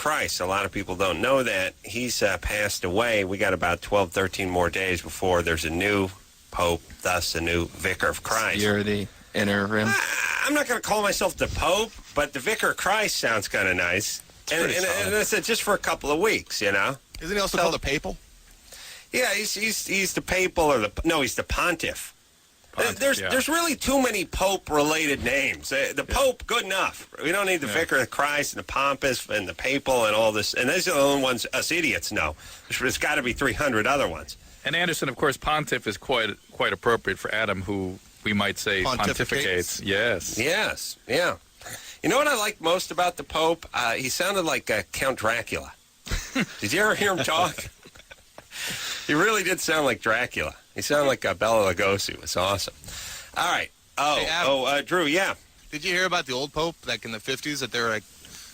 Christ. A lot of people don't know that. He's passed away. We got about 12, 13 more days before there's a new Pope, thus a new Vicar of Christ. You're the interim. I'm not going to call myself the Pope, but the Vicar of Christ sounds kind of nice. And it's just for a couple of weeks, you know. Isn't he also called the Papal? Yeah, he's the Papal he's the Pontiff. Pontiff, There's really too many Pope-related names. The Pope, good enough. We don't need the Vicar of Christ and the Pompous and the Papal and all this. And those are the only ones us idiots know. There's got to be 300 other ones. And Anderson, of course, Pontiff is quite appropriate for Adam, who we might say pontificates. Yes. Yes, yeah. You know what I liked most about the Pope? He sounded like Count Dracula. Did you ever hear him talk? He really did sound like Dracula. He sounded like Bela Lugosi. It was awesome. All right. Drew, yeah. Did you hear about the old Pope, like in the 50s, that they were like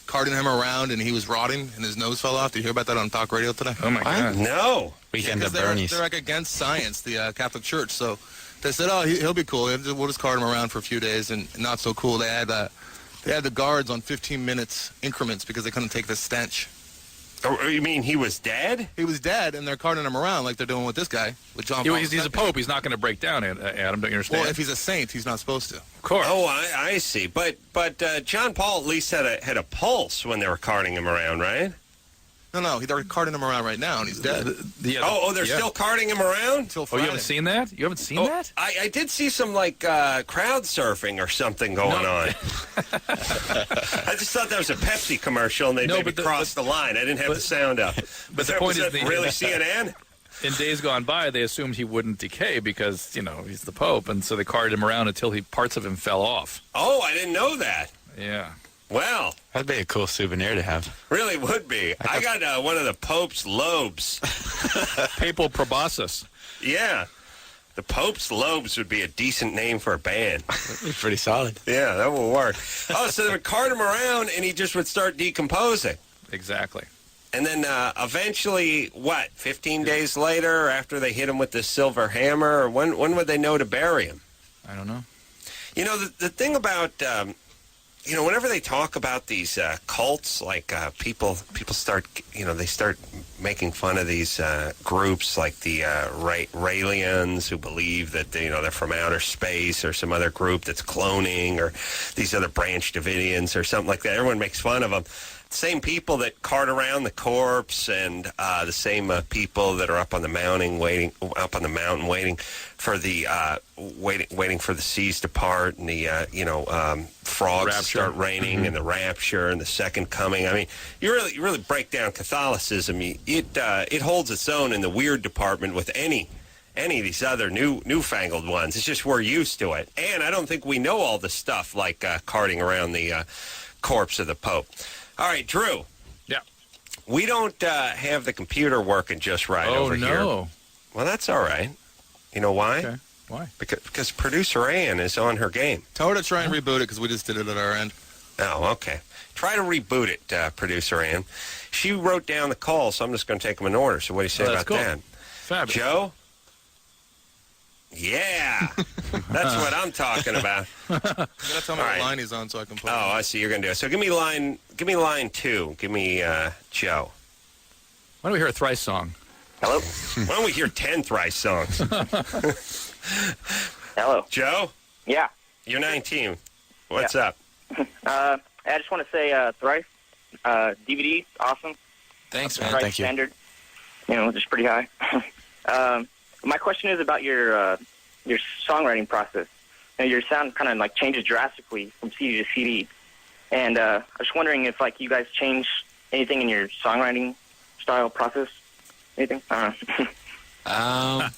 carting him around and he was rotting and his nose fell off? Did you hear about that on talk radio today? Oh, my God. No. Weekend at Bernie's. They're like against science, the Catholic Church. So they said, oh, he'll be cool. We'll just cart him around for a few days. And not so cool. They had the guards on 15 minutes increments because they couldn't take the stench. Oh, you mean he was dead? He was dead, and they're carting him around like they're doing with this guy, with John Paul II. He's a Pope. He's not going to break down, Adam. Don't you understand? Well, if he's a saint, he's not supposed to. Of course. Oh, I see. But John Paul at least had a pulse when they were carting him around, right? No, they're carting him around right now, and he's dead. They're still carting him around? Until Oh, Friday. you haven't seen that? You haven't seen that? I did see some, crowd surfing or something going on. I just thought that was a Pepsi commercial, and they crossed the line. I didn't have the sound up. But the point is, really CNN? In days gone by, they assumed he wouldn't decay because, he's the Pope, and so they carted him around until parts of him fell off. Oh, I didn't know that. Yeah. Well, That'd be a cool souvenir to have. really would be. I got one of the Pope's lobes. Papal proboscis. Yeah. The Pope's Lobes would be a decent name for a band. That'd be pretty solid. Yeah, that will work. Oh, so they would cart him around, and he just would start decomposing. Exactly. And then eventually, 15 days later, after they hit him with the silver hammer, or when would they know to bury him? I don't know. The thing about... whenever they talk about these cults, people start, they start making fun of these groups like the Raelians who believe that, they're from outer space, or some other group that's cloning, or these other Branch Davidians or something like that. Everyone makes fun of them. Same people that cart around the corpse, and the same people that are up on the mountain waiting for the waiting for the seas to part, and the frogs to start raining, and the rapture and the second coming. I mean, you really break down Catholicism. It holds its own in the weird department with any of these other newfangled ones. It's just we're used to it, and I don't think we know all the stuff like carting around the corpse of the Pope. All right, Drew. Yeah. We don't have the computer working just right over here. Oh, no. Well, that's all right. You know why? Okay. Why? Because producer Ann is on her game. Tell her to try and reboot it because we just did it at our end. Oh, okay. Try to reboot it, producer Ann. She wrote down the call, so I'm just going to take them in order. So what do you say about cool. that? Fabulous. Joe? Yeah. That's what I'm talking about. You gotta tell me what line he's on so I can put it. Oh, I see. You're going to do it. So give me line 2. Give me Joe. Why don't we hear a Thrice song? Hello? Why don't we hear 10 Thrice songs? Hello. Joe? Yeah. You're 19. What's up? I just want to say Thrice, DVD, awesome. Thanks, man. Thrice Thank you. standard, just pretty high. My question is about your songwriting process. Your sound kind of like changes drastically from CD to CD. And I was wondering if you guys change anything in your songwriting style process? Anything? I don't know.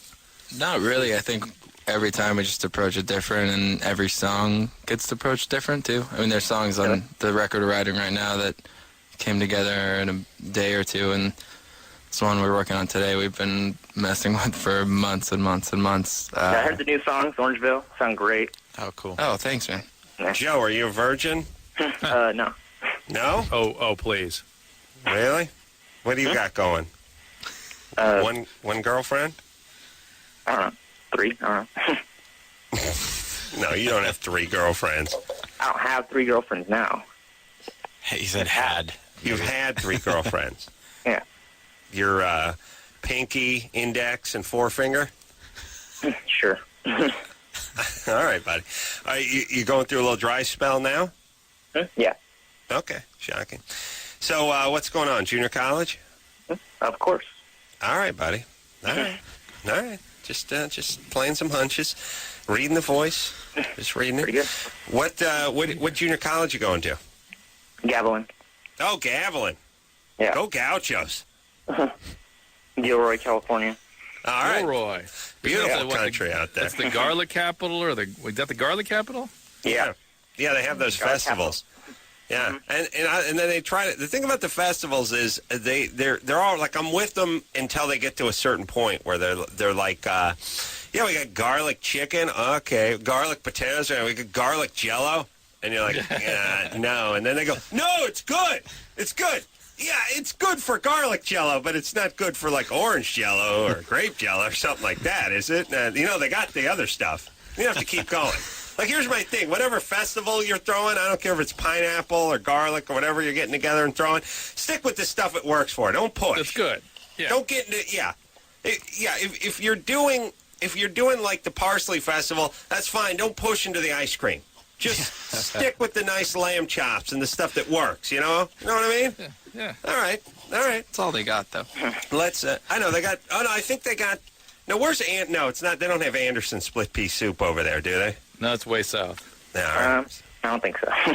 Not really. I think every time we just approach it different, and every song gets approached different, too. I mean, there's songs on the record we're writing right now that came together in a day or two, and this one we're working on today we've been messing with for months and months and months. I heard the new songs, Orangeville, sound great. Oh, cool. Oh, thanks, man. Yeah. Joe, are you a virgin? No. No? Oh, please. Really? What do you got going? One girlfriend? I don't know. 3? I don't know. No, you don't have 3 girlfriends. I don't have 3 girlfriends now. He said had. You've had 3 girlfriends. Yeah. Your pinky, index, and forefinger? Sure. All right, buddy. You going through a little dry spell now? Yeah. Okay, shocking. So what's going on, junior college? Of course. All right, buddy. All right. Just playing some hunches, reading the voice, just reading it. Pretty good. What junior college you going to? Gavilan. Oh, Gavilan. Yeah. Go Gauchos. Gilroy, California. All right. Gilroy. Beautiful What, country out there. That's the garlic capital, or was that the garlic capital? Yeah. Yeah, they have those Garlic festivals. Yeah, and then they try to. The thing about the festivals is they're all like, I'm with them until they get to a certain point where they're like, yeah, we got garlic chicken, okay, garlic potatoes, and we got garlic Jello, and you're like, yeah, no, and then they go, no, it's good. Yeah, it's good for garlic Jello, but it's not good for like orange Jello or grape Jello or something like that, is it? They got the other stuff. You have to keep going. Like, here's my thing. Whatever festival you're throwing, I don't care if it's pineapple or garlic or whatever you're getting together and throwing, stick with the stuff it works for. Don't push. That's good. Yeah. Don't get into, if you're doing like the Parsley Festival, that's fine. Don't push into the ice cream. Just stick with the nice lamb chops and the stuff that works, you know? You know what I mean? Yeah. All right. That's all they got, though. Let's, I know, they got, oh, no, I think they got, no, where's no, it's not, they don't have Anderson split pea soup over there, do they? No, it's way south. No, all right. I don't think so. All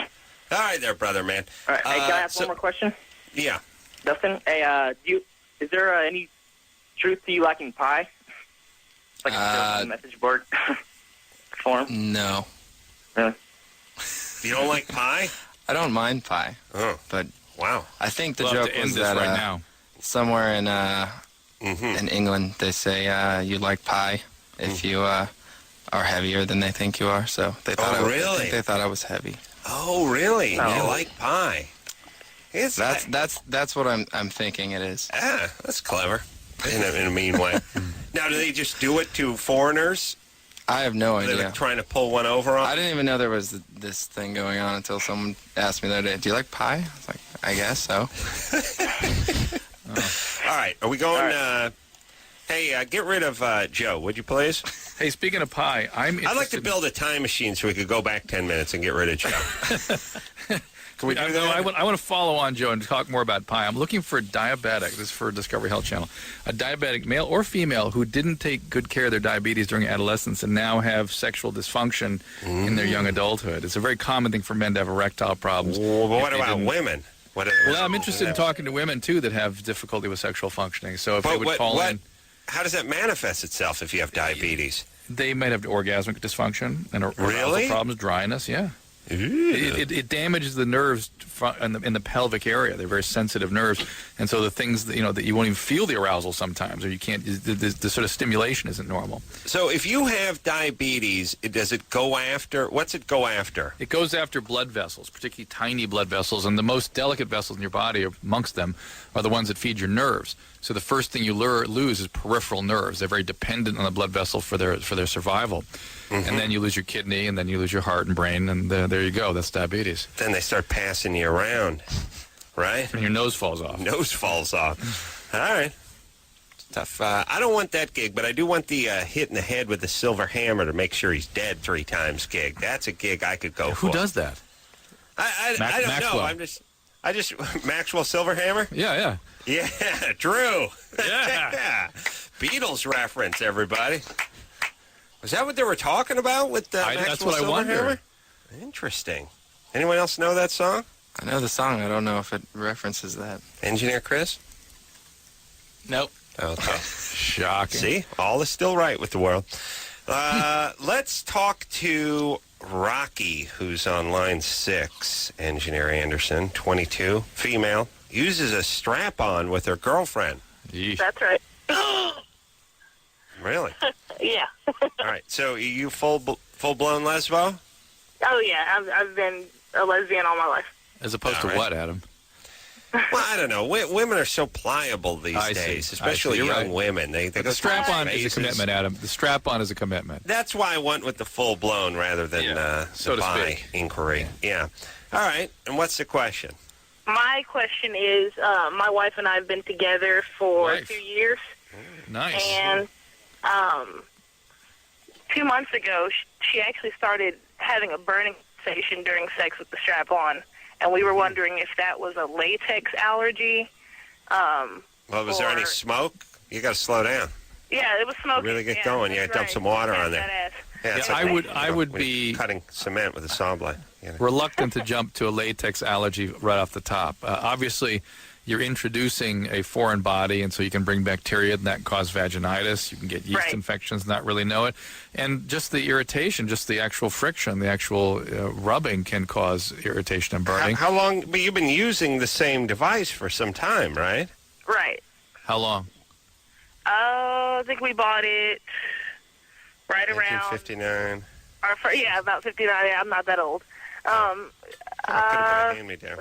right there, brother, man. All right. Hey, can I ask one more question? Yeah. Dustin, hey, is there any truth to you liking pie? Like a message board form? No. Really? You don't like pie? I don't mind pie. Oh, But wow. I think the We'll have joke to end was this that right now. somewhere in England they say you like pie if you are heavier than they think you are. So they thought I think they thought I was heavy. Oh, really? No. You like pie? That's what I'm thinking it is. That's clever in a mean way. Now, do they just do it to foreigners? I have no They're idea. like trying to pull one over on? I didn't even know there was this thing going on until someone asked me the other day, do you like pie? I was like, I guess so. All right. Are we going... hey, get rid of Joe, would you please? Hey, speaking of pie, I'm interested... I'd like to build a time machine so we could go back 10 minutes and get rid of Joe. Can we do that? I want to follow on, Joe, and talk more about pie. I'm looking for a diabetic. This is for Discovery Health Channel. A diabetic, male or female, who didn't take good care of their diabetes during adolescence and now have sexual dysfunction in their young adulthood. It's a very common thing for men to have erectile problems. Well, if what they about didn't- women? Well, I'm interested in talking to women, too, that have difficulty with sexual functioning. So if they would call in... How does that manifest itself if you have diabetes? They might have orgasmic dysfunction and arousal Really? problems, dryness, yeah. It damages the nerves in the pelvic area. They're very sensitive nerves, and so the things that you won't even feel the arousal sometimes, or you can't. The sort of stimulation isn't normal. So if you have diabetes, does it go after? What's it go after? It goes after blood vessels, particularly tiny blood vessels, and the most delicate vessels in your body, amongst them, are the ones that feed your nerves. So the first thing you lose is peripheral nerves. They're very dependent on the blood vessel for their survival. And then you lose your kidney, and then you lose your heart and brain, and there you go. That's diabetes. Then they start passing you around, right? And your nose falls off. Nose falls off. All right. Tough. I don't want that gig, but I do want the hit in the head with the silver hammer to make sure he's dead 3 times gig. That's a gig I could go for. Who does that? I don't Maxwell. know. I just Maxwell Silverhammer? Yeah. Yeah, Drew. Yeah. Beatles reference, everybody. Was that what they were talking about with Maxwell that's what I Silverhammer? wonder. Interesting. Anyone else know that song? I know the song. I don't know if it references that. Engineer Chris? Nope. Okay. Shocking. See? All is still right with the world. Let's talk to Rocky, who's on line 6. Engineer Anderson, 22, female, uses a strap-on with her girlfriend. Yeesh. That's right. Really? Yeah. All right. So are you full-blown lesbo? Oh, yeah. I've been a lesbian all my life. As opposed All to right. what, Adam? Well, I don't know. Women are so pliable these I see. days, I especially see. You're young right. women. They go The through strap-on is a phases. commitment, Adam. The strap-on is a commitment. That's why I went with the full-blown rather than Yeah, so the to bi speak. inquiry. Yeah. All right. And what's the question? My question is, my wife and I have been together for Wife. 2 years, Nice. and 2 months ago, she actually started having a burning sensation during sex with the strap-on, and we were wondering if that was a latex allergy. Well, was there any or- smoke? You got to slow down. Yeah, it was smoking. Really get yeah, going. You that's got to dump right. some water Pass on there. that ass. Yeah, it's Yeah, like, I would when you're be cutting cement with a saw blade. You know. reluctant to jump to a latex allergy right off the top. Obviously, you're introducing a foreign body, and so you can bring bacteria, and that can cause vaginitis. You can get yeast Right. infections, not really know it. And just the irritation, just the actual friction, the actual rubbing can cause irritation and burning. How long? But you've been using the same device for some time, right? Right. How long? I think we bought it right around. 1959. Yeah, about 59. Yeah, I'm not that old. Could have been a hand-me-down.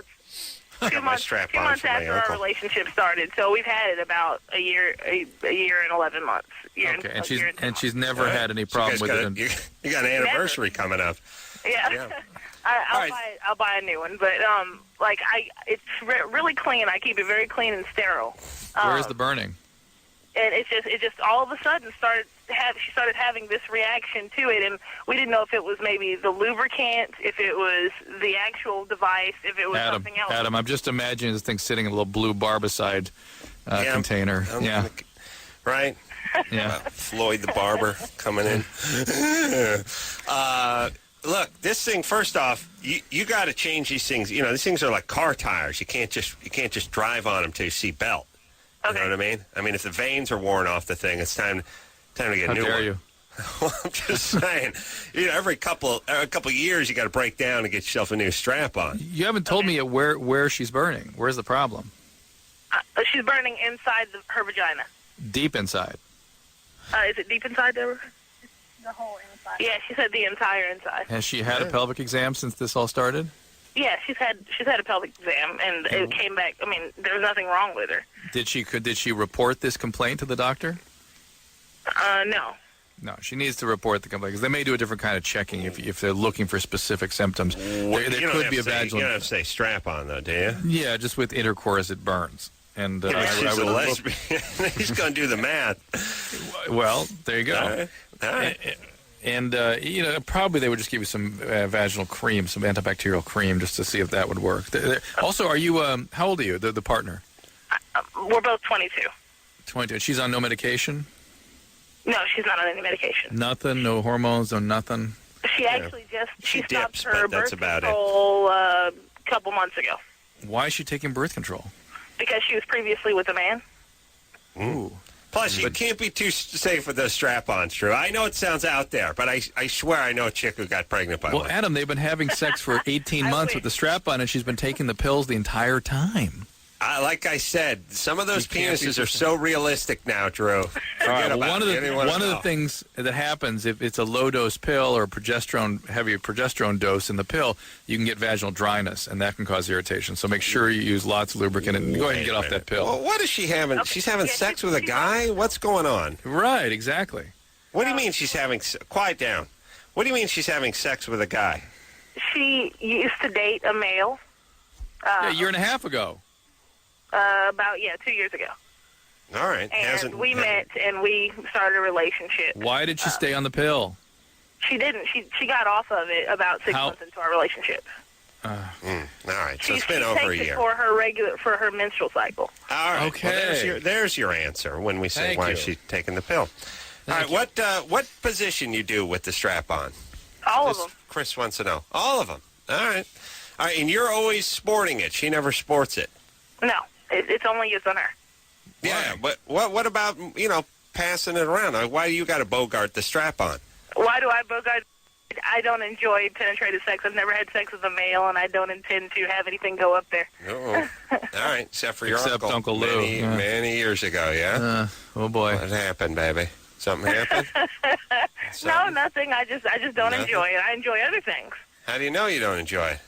2 months, strap 2 on months from my after our uncle. relationship started, so we've had it about a year and 11 months. Okay, and she's 10 months. never had any problem So with you it. guys you got an anniversary coming up. Yeah. Yeah. I'll All right. I'll buy a new one, but it's really clean. I keep it very clean and sterile. Where's the burning? And it just all of a sudden she started having this reaction to it, and we didn't know if it was maybe the lubricant, if it was the actual device, if it was something else. Adam, I'm just imagining this thing sitting in a little blue Barbicide container. Yeah, Right? yeah. Floyd the barber coming in. Look, this thing. First off, you got to change these things. You know, these things are like car tires. You can't just drive on them till you see belt. You Okay. know what I mean? I mean, if the vanes are worn off the thing, it's time to get How a new dare one. you? Well, I'm just saying. You know, every couple years, you got to break down and get yourself a new strap on. You haven't told me yet where she's burning. Where's the problem? She's burning inside her vagina. Deep inside. Is it deep inside, Deborah? The whole inside. Yeah, she said the entire inside. Has she had a pelvic exam since this all started? Yeah, she's had a pelvic exam, and it came back. I mean, there's nothing wrong with her. Did she report this complaint to the doctor? No. No, she needs to report the complaint because they may do a different kind of checking if they're looking for specific symptoms. There You don't could have be a to say- vaginal. You don't have to say strap on, though, do you? Yeah, just with intercourse it burns. And She's a lesbian. He's going to do the math. Well, there you go. All right. And probably they would just give you some vaginal cream, some antibacterial cream, just to see if that would work. Also, are you? How old are you? The partner? We're both 22. 22. She's on no medication. No, she's not on any medication. Nothing. No hormones. No nothing. She actually She stopped dips, her but that's birth about it. control a couple months ago Why is she taking birth control? because she was previously with a man. Ooh. Plus, you can't be too safe with those strap-ons, Drew. I know it sounds out there, but I swear I know a chick who got pregnant by Well, one. Adam, they've been having sex for 18 I months wish. with the strap on, and she's been taking the pills the entire time. Like I said, some of those You can't be penises are so realistic now, Drew. All right, well, one of the the things that happens if it's a low dose pill or heavy progesterone dose in the pill, you can get vaginal dryness, and that can cause irritation. So make sure you use lots of lubricant and go ahead and get off that pill. Well, what is she having? Okay. She's having Yeah, sex she- with a she- guy? What's going on? Right, exactly. What do you mean she's having? Quiet down. What do you mean she's having sex with a guy? She used to date a male. Yeah, a year and a half ago. About 2 years ago, All right, and we met and we started a relationship. Why did she stay on the pill? She didn't. She got off of it about 6 How- months into our relationship. All right, so She, it's been she over a takes it year. for her menstrual cycle. All right. Okay. Well, there's your answer when we say Thank why you. she's taking the pill. Thank All right. What position you do with the strap on? All of them. Chris wants to know. All of them. All right. All right. And you're always sporting it. She never sports it. No, it's only used on her. Yeah. But what about passing it around? Why do you got to bogart the strap on? Why do I bogart? I don't enjoy penetrative sex. I've never had sex with a male, and I don't intend to have anything go up there. Oh. All right. Except for your Except Uncle Lou. Many, Yeah. many years ago. Yeah. Oh boy. What happened, baby? Something happened? No, Something? nothing. I just don't Nothing? enjoy it. I enjoy other things. How do you know you don't enjoy it?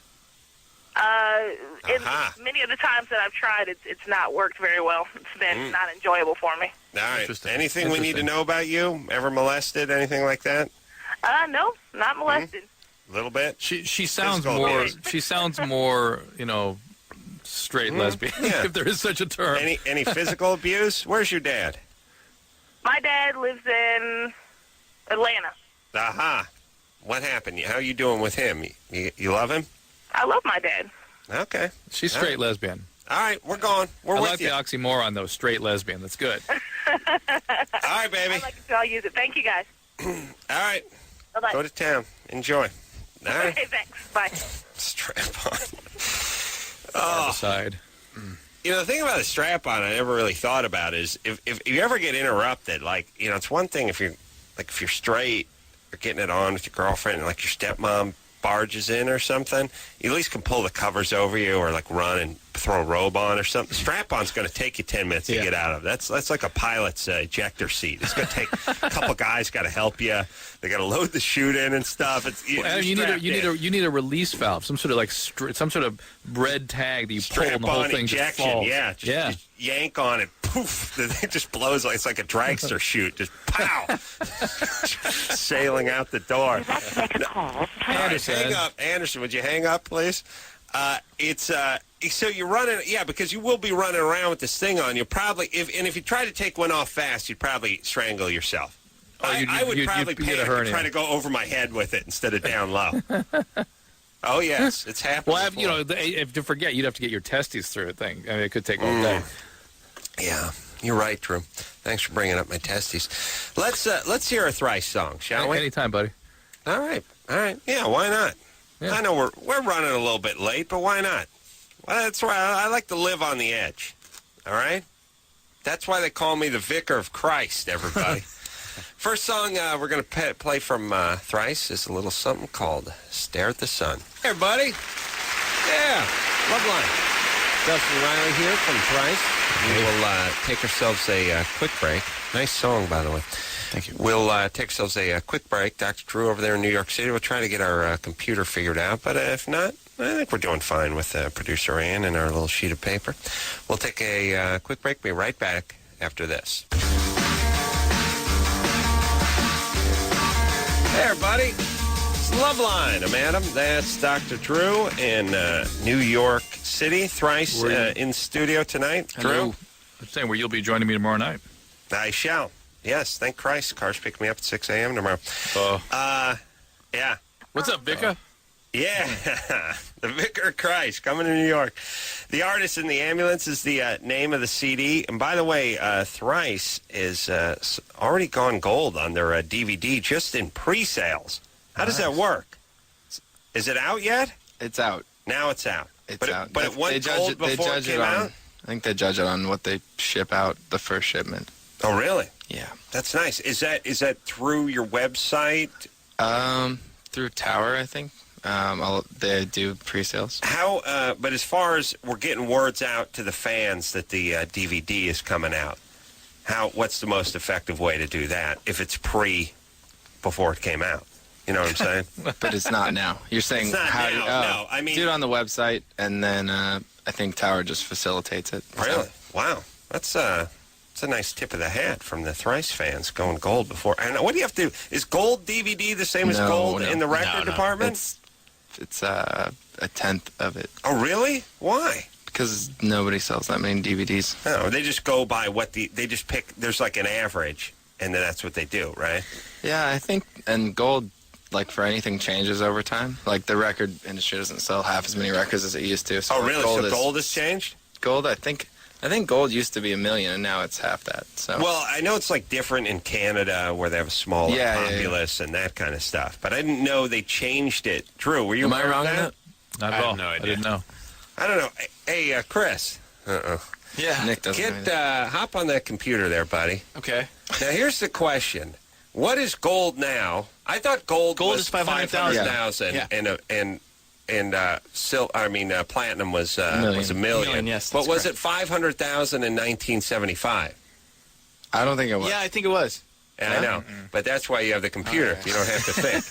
Aha. Many of the times that I've tried, it's not worked very well. It's been not enjoyable for me. All right. Interesting. Anything we need to Interesting. know about you? Ever molested? Anything like that? No, not molested. A little bit? She sounds Physical more. abuse. She sounds more. straight lesbian, Yeah. if there is such a term. Any physical abuse? Where's your dad? My dad lives in Atlanta. Aha. What happened? How you doing with him? You love him? I love my dad. Okay. She's straight lesbian. All right, we're going. We're I with like you. the oxymoron, though, straight lesbian. That's good. All right, baby. I like it, so I'll use it. Thank you, guys. All right. Bye-bye. Go to town. Enjoy. All right. Okay, thanks. Bye. Strap on. Aside. You know, the thing about a strap-on I never really thought about is if you ever get interrupted, like, you know, it's one thing if you're straight or getting it on with your girlfriend and, like, your stepmom barges in or something, you at least can pull the covers over you or, like, run and throw a robe on or something. Strap-on's going to take you 10 minutes to get out of. That's like a pilot's ejector seat. It's going to take a couple guys got to help you. They got to load the chute in and stuff. You need a release valve, some sort of like some sort of red tag that you pull and the whole thing just falls. Yeah, just yank on it. Poof! The thing just blows like it's like a dragster chute. Just pow, sailing out the door. All right, hang up, Anderson. Would you hang up, please? So you're running, because you will be running around with this thing on. You probably, if you try to take one off fast, you'd probably strangle yourself. I would probably panic and try to go over my head with it instead of down low. Oh yes, it's happening. Well, if to forget, you'd have to get your testes through a thing. I mean, it could take all day. Yeah, you're right, Drew. Thanks for bringing up my testes. Let's hear a Thrice song, shall we? Anytime, buddy. All right. Yeah, why not? Yeah. I know we're running a little bit late, but why not? Well, that's why I like to live on the edge. All right? That's why they call me the Vicar of Christ, everybody. First song we're going to play from Thrice is a little something called Stare at the Sun. Hey, everybody. Yeah, Loveline. Dustin Riley here from Thrice. We will take ourselves a quick break. Nice song, by the way. Thank you. We'll take ourselves a quick break. Dr. Drew over there in New York City. We'll try to get our computer figured out, but if not, I think we're doing fine with producer Ann and our little sheet of paper. We'll take a quick break. Be right back after this. Hey, everybody. It's Loveline. I'm Adam. That's Dr. Drew in New York City. Thrice in studio tonight. Drew? I'm saying where you'll be joining me tomorrow night. I shall. Yes, thank Christ. Cars pick me up at 6 a.m. tomorrow. Yeah. What's up, Vika? Yeah, the Vicar of Christ coming to New York. The Artist in the Ambulance is the name of the CD. And by the way, Thrice is already gone gold on their DVD just in pre-sales. How does that work? Is it out yet? It's out. Now it's out. It's out. But it went gold before it came out? I think they judge it on what they ship out the first shipment. Oh, really? Yeah. That's nice. Is that through your website? Through Tower, I think. They do pre-sales. How? But as far as we're getting words out to the fans that the DVD is coming out, what's the most effective way to do that if it's before it came out? You know what I'm saying? But it's not now. You're saying it's not now. No, I mean, do it on the website, and then I think Tower just facilitates it. Really? So. Wow. That's a nice tip of the hat from the Thrice fans going gold before. And what do you have to do? Is gold DVD the same as gold in the record department? It's a tenth of it. Oh, really? Why? Because nobody sells that many DVDs. No, they just go by they just pick, there's like an average, and then that's what they do, right? Yeah, I think, and gold, like for anything, changes over time. Like the record industry doesn't sell half as many records as it used to. So really? So gold has changed? Gold, I think gold used to be $1 million, and now it's half that. So. Well, I know it's like different in Canada where they have a smaller populace and that kind of stuff. But I didn't know they changed it. Drew, were you Am I wrong on that? Not at all. No idea. I didn't know. I don't know. Hey, Chris. Yeah. Nick doesn't. Hop on that computer there, buddy. Okay. Now here's the question: what is gold now? I thought gold was is 500,000. Yeah. And platinum was $1 million. Yes, but was correct. it 500,000 in 1975? I don't think it was. Yeah, I think it was. Yeah, I know. But that's why you have the computer. You don't have to think.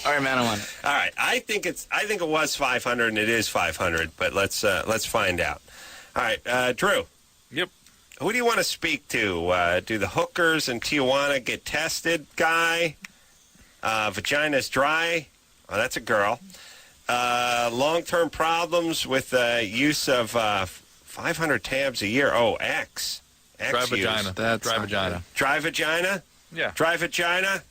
All right, man, I'm on it. All right. I think it was 500 and it is 500, but let's find out. All right, Drew. Yep. Who do you want to speak to? Do the hookers in Tijuana get tested guy? Vagina's dry? Oh, that's a girl. Long-term problems with use of 500 tabs a year. Oh, X. Dry use. vagina. That's Dry not vagina. Dry vagina? Yeah. Dry vagina?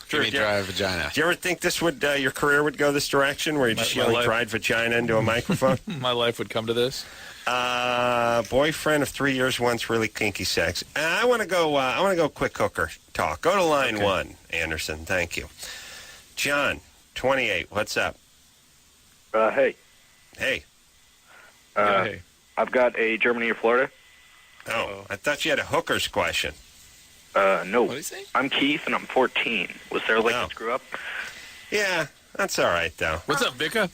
Give me dry vagina. Do you ever think this would your career would go this direction, where you're just My yelling life. dried vagina into a microphone? My life would come to this. Boyfriend of 3 years wants really kinky sex. I want to go. I want to go quick hooker talk. Go to line one, Anderson. Thank you. John, 28. What's up? Hey, Hey. Yeah, hey. I've got a Germany or Florida. Oh, I thought you had a hooker's question. No. What do you say? I'm Keith, and I'm 14. Was there like Oh. a screw up? Yeah, that's all right though. What's up, Vika?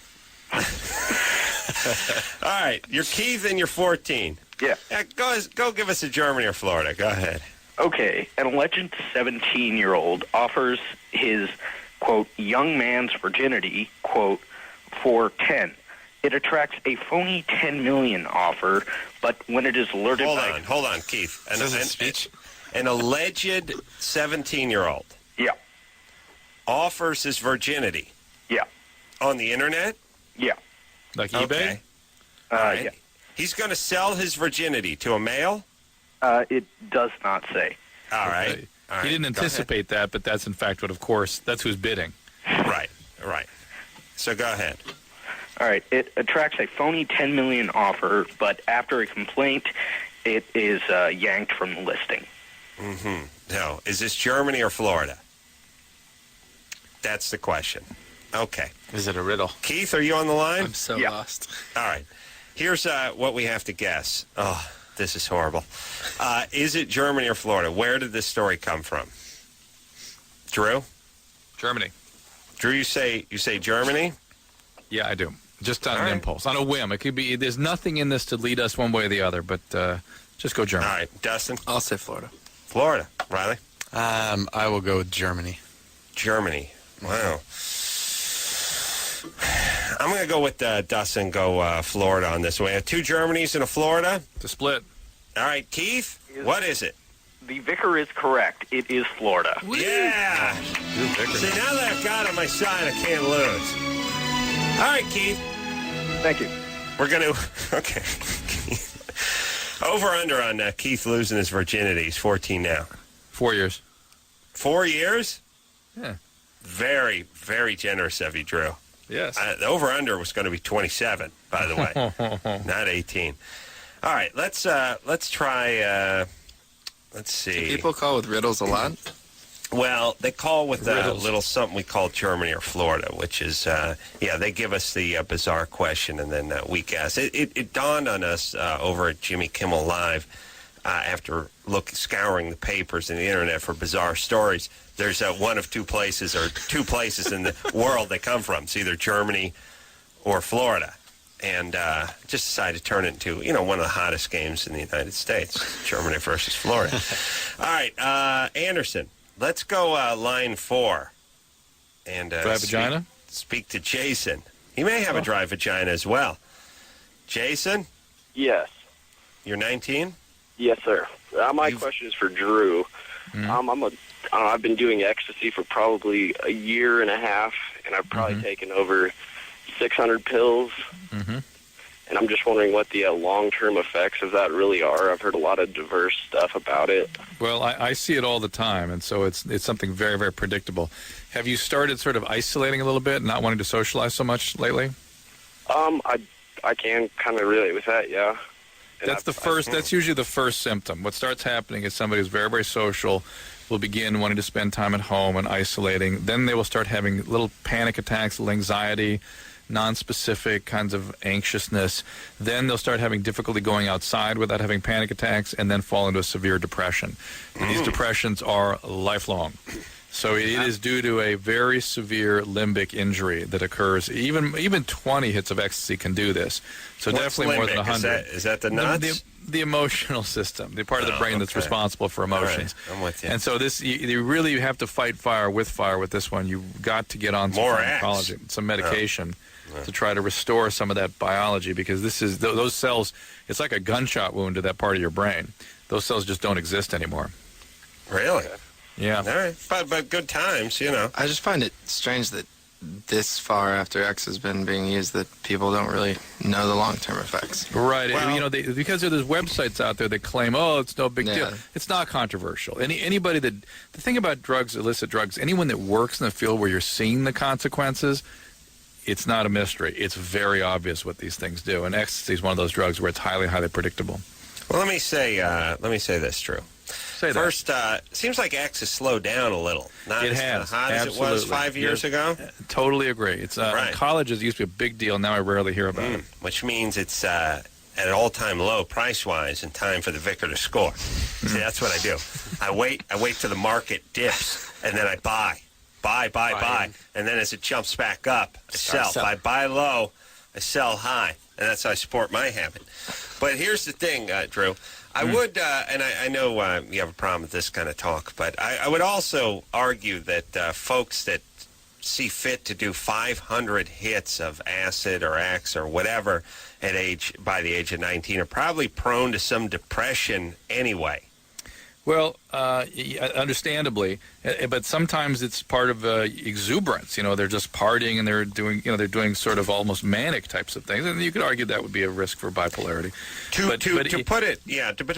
All right, you're Keith and you're 14. Yeah. Go give us a Germany or Florida. Go ahead. Okay. An alleged 17-year-old offers his, quote, young man's virginity, quote, for 10. It attracts a phony 10 million offer, but when it is alerted Hold on, Keith. Is this a speech? An alleged 17-year-old Yeah. offers his virginity Yeah. on the internet. Yeah. Like eBay? Okay. All right. Yeah. He's going to sell his virginity to a male. It does not say. All right. Okay. All right. He didn't Go ahead. anticipate that, but that's in fact what, of course, that's who's bidding. Right. So go ahead. All right. It attracts a phony 10 million offer, but after a complaint, it is yanked from the listing. No. Is this Germany or Florida? That's the question. Okay. Is it a riddle? Keith, are you on the line? I'm so Yeah. lost. All right. Here's what we have to guess. Oh, this is horrible. Is it Germany or Florida? Where did this story come from? Drew? Germany. Drew, you say Germany? Yeah, I do. Just on All an right. impulse, on a whim. It could be. There's nothing in this to lead us one way or the other, but just go Germany. All right. Dustin? I'll say Florida. Florida. Riley? I will go with Germany. Germany. Wow. I'm going to go with Dustin, go Florida on this one. We have two Germanys and a Florida. To split. All right, Keith, what is it? The vicar is correct. It is Florida. Yeah. See, now that I've got on my side, I can't lose. All right, Keith. Thank you. We're going to... Okay. Over under on Keith losing his virginity. He's 14 now. 4 years. 4 years? Yeah. Very, very generous of you, Drew. Yes. The over under was going to be 27, by the way, not 18. All right, let's try. Let's see. People call with riddles a lot. Well, they call with a Riddles. little something we call Germany or Florida, which is they give us the bizarre question and then we guess. It dawned on us over at Jimmy Kimmel Live after scouring the papers and the internet for bizarre stories. There's one of two places or two places in the world they come from. It's either Germany or Florida. And just decided to turn it into, one of the hottest games in the United States, Germany versus Florida. All right, Anderson, let's go line 4. And Dry vagina? Speak to Jason. He may have a dry vagina as well. Jason, Yes. you're 19? Yes, sir. My You've- question is for Drew. I've been doing ecstasy for probably a year and a half, and I've probably taken over 600 pills. And I'm just wondering what the long-term effects of that really are. I've heard a lot of diverse stuff about it. Well, I see it all the time, and so it's something very, very predictable. Have you started sort of isolating a little bit, not wanting to socialize so much lately? I can kind of relate with that, yeah. And That's the first. That's usually the first symptom. What starts happening is somebody who's very, very social will begin wanting to spend time at home and isolating. Then they will start having little panic attacks, little anxiety, non-specific kinds of anxiousness. Then they'll start having difficulty going outside without having panic attacks, and then fall into a severe depression. And these depressions are lifelong. So it is due to a very severe limbic injury that occurs. Even 20 hits of ecstasy can do this. So What's definitely more than limbic? 100. Is that the nuts? The emotional system, the part of the brain that's okay. responsible for emotions. All right, I'm with you. And so this, you really have to fight fire with this one. You've got to get on some More pharmacology, X. some medication to try to restore some of that biology, because this is those cells. It's like a gunshot wound to that part of your brain. Those cells just don't exist anymore. Really? Yeah. All right. But good times, I just find it strange that this far after X has been being used that people don't really know the long-term effects. Right. Well- You know, because there's websites out there that claim, oh, it's no big Yeah. deal. It's not controversial. Anybody that, the thing about drugs, illicit drugs, anyone that works in the field where you're seeing the consequences, it's not a mystery. It's very obvious what these things do. And ecstasy is one of those drugs where it's highly, highly predictable. Well, let me say this, Drew. Say that. First, seems like X has slowed down a little. Not It as has. hot as it was Absolutely. 5 years ago. Totally agree. It's Right. colleges used to be a big deal. Now I rarely hear about it. Which means it's at an all-time low price-wise and time for the vicar to score. See, that's what I do. I wait till the market dips, and then I buy. And then as it jumps back up, I sell. If I buy low, I sell high. And that's how I support my habit. But here's the thing, Drew. I would, and I know you have a problem with this kind of talk, but I would also argue that folks that see fit to do 500 hits of acid or X or whatever by the age of 19 are probably prone to some depression anyway. Well, understandably, but sometimes it's part of exuberance. You know, they're just partying and they're doing sort of almost manic types of things, and you could argue that would be a risk for bipolarity. To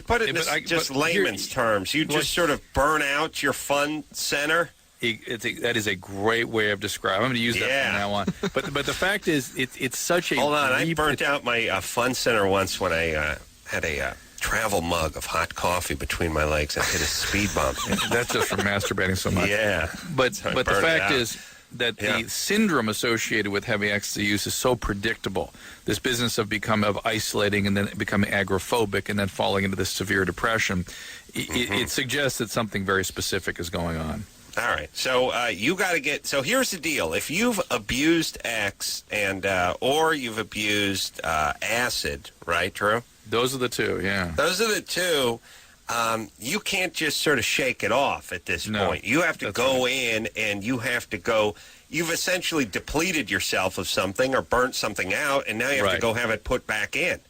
put it in just layman's terms, you just sort of burn out your fun center. That is a great way of describing. I'm going to use that from now on. But the fact is, it's such a hold on. I burnt out my fun center once when I had a travel mug of hot coffee between my legs and hit a speed bump. That's just from masturbating so much. Yeah. But the fact is that the syndrome associated with heavy ecstasy use is so predictable. This business of isolating and then becoming agoraphobic and then falling into this severe depression, it suggests that something very specific is going on. All right. So you got to get. So here's the deal: if you've abused X and or you've abused acid, right, Drew? Those are the two. Yeah. Those are the two. You can't just sort of shake it off at this point. You have to go in and you have to go. You've essentially depleted yourself of something or burnt something out, and now you have to go have it put back in.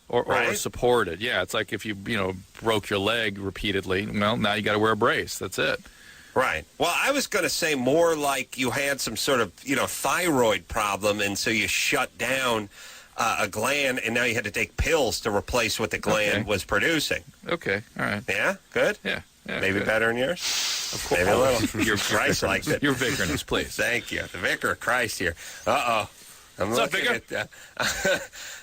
Or supported. Yeah. It's like if you broke your leg repeatedly. Well, now you got to wear a brace. That's it. Right. Well, I was going to say more like you had some sort of, thyroid problem, and so you shut down a gland, and now you had to take pills to replace what the gland was producing. Okay. All right. Yeah? Good? Yeah. Maybe good. Better than yours? Of course. Maybe a little. Your Christ liked it. Your vicarness, please. Thank you. The Vicar of Christ here. Uh-oh. What's up, Vicar?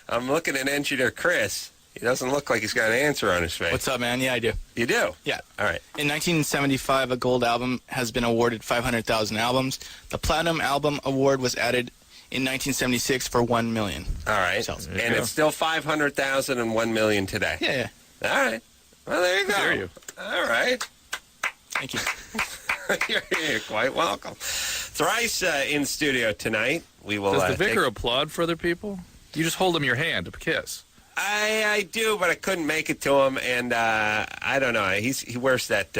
I'm looking at Engineer Chris. He doesn't look like he's got an answer on his face. What's up, man? Yeah, I do. You do? Yeah. All right. In 1975, a gold album has been awarded 500,000 albums. The Platinum Album Award was added in 1976 for 1 million. All right. And it's still 500,000 and 1 million today. Yeah. All right. Well, there you go. There you. All right. Thank you. You're quite welcome. Thrice in studio tonight. We will. Does the vicar applaud for other people? You just hold him your hand to kiss. I do, but I couldn't make it to him, and I don't know. He wears that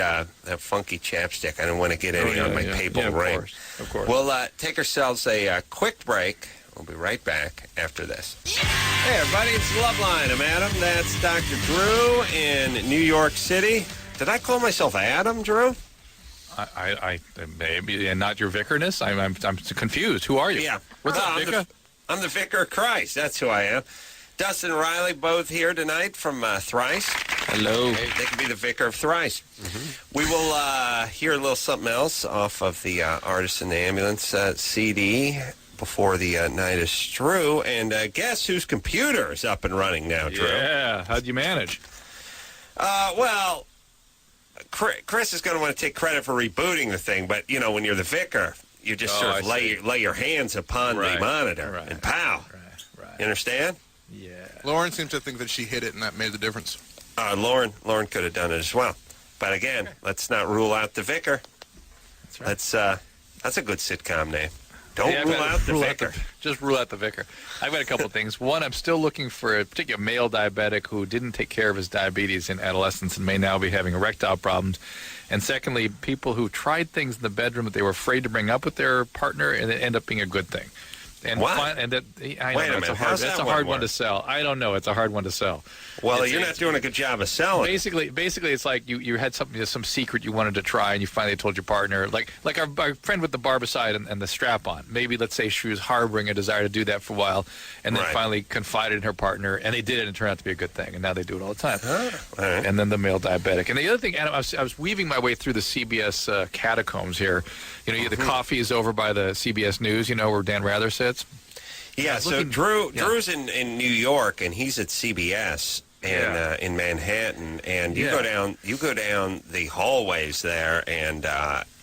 funky chapstick. I don't want to get any on my papal ring. Of course. We'll take ourselves a quick break. We'll be right back after this. Hey, everybody, it's Loveline. I'm Adam. That's Dr. Drew in New York City. Did I call myself Adam, Drew? I maybe, and not your vicarness. I'm confused. Who are you? Yeah. What's up, Vicar? I'm the Vicar of Christ. That's who I am. Dustin and Riley both here tonight from Thrice. Hello. They can be the Vicar of Thrice. Mm-hmm. We will hear a little something else off of the Artist in the Ambulance CD before the night is through. And guess whose computer is up and running now, Drew? Yeah. How'd you manage? Well, Chris is going to want to take credit for rebooting the thing, but, when you're the vicar, you just sort of lay your hands upon the monitor and pow. Right. You understand? Yeah. Lauren seems to think that she hit it and that made the difference. Lauren could have done it as well. But again, let's not rule out the vicar. That's right. That's a good sitcom name. Don't rule out the vicar. Just rule out the vicar. I've got a couple of things. One, I'm still looking for a particular male diabetic who didn't take care of his diabetes in adolescence and may now be having erectile problems. And secondly, people who tried things in the bedroom that they were afraid to bring up with their partner and it ended up being a good thing. And What? and that I Wait don't know, a it's minute. a hard, How's it's that a hard one one to work? sell. I don't know. It's a hard one to sell. Well, It's- you're not doing a good job of selling. Basically, it's like you had some secret you wanted to try, and you finally told your partner. Like our friend with the barbicide and the strap on. Maybe let's say she was harboring a desire to do that for a while, and then Right. finally confided in her partner, and they did it, and it turned out to be a good thing, and now they do it all the time. All right. And then the male diabetic. And the other thing, Adam, I was weaving my way through the CBS catacombs here. You know, the coffee is over by the CBS News. You know where Dan Rather sits. Yeah, was so looking- Drew's in New York, and he's at CBS in Manhattan, and you go down the hallways there, and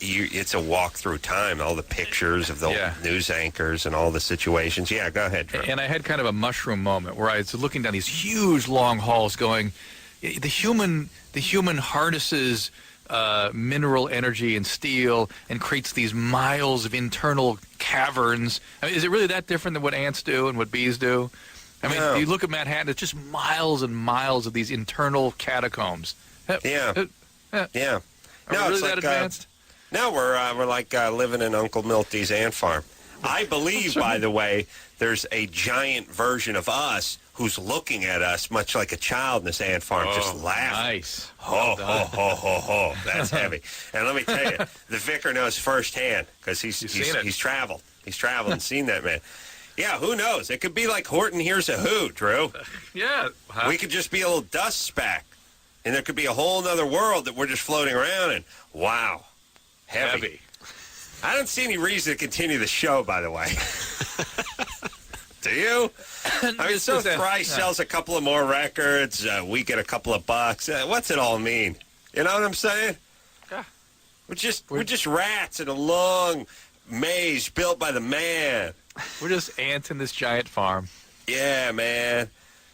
it's a walk through time. All the pictures of the news anchors and all the situations. Yeah, go ahead, Drew. And I had kind of a mushroom moment where I was looking down these huge long halls, going, the human harnesses mineral energy and steel and creates these miles of internal caverns. I mean, is it really that different than what ants do and what bees do? I mean, No. you look at Manhattan, it's just miles and miles of these internal catacombs. Yeah. Are Yeah. we really that advanced? No, we're like living in Uncle Milty's ant farm. I believe, by the way, there's a giant version of us who's looking at us much like a child in this ant farm, just laughing. Nice. Ho, ho, ho, ho, ho. That's heavy. And let me tell you, the vicar knows firsthand because he's traveled. He's traveled and seen that, man. Yeah, who knows? It could be like Horton Hears a Who, Drew. Yeah. We could just be a little dust speck, and there could be a whole other world that we're just floating around in. Wow. Heavy. I don't see any reason to continue the show, by the way. Do you? I mean, so Thrice sells a couple of more records. We get a couple of bucks. What's it all mean? You know what I'm saying? Yeah. We're just rats in a long maze built by the man. We're just ants in this giant farm. Yeah, man.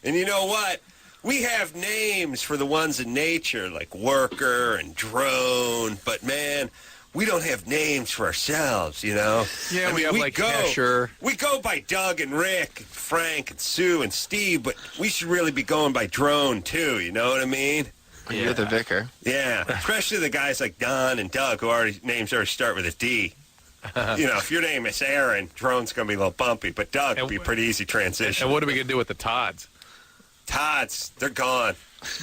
And you know what? We have names for the ones in nature, like worker and drone. But, man, we don't have names for ourselves, you know? Yeah, we have like Asher. We go by Doug and Rick, and Frank and Sue and Steve, but we should really be going by drone, too, you know what I mean? You're the vicar. Yeah, especially the guys like Don and Doug, who names already start with a D. You know, if your name is Aaron, drone's going to be a little bumpy, but Doug would be a pretty easy transition. And what are we going to do with the Todds? Todds, they're gone.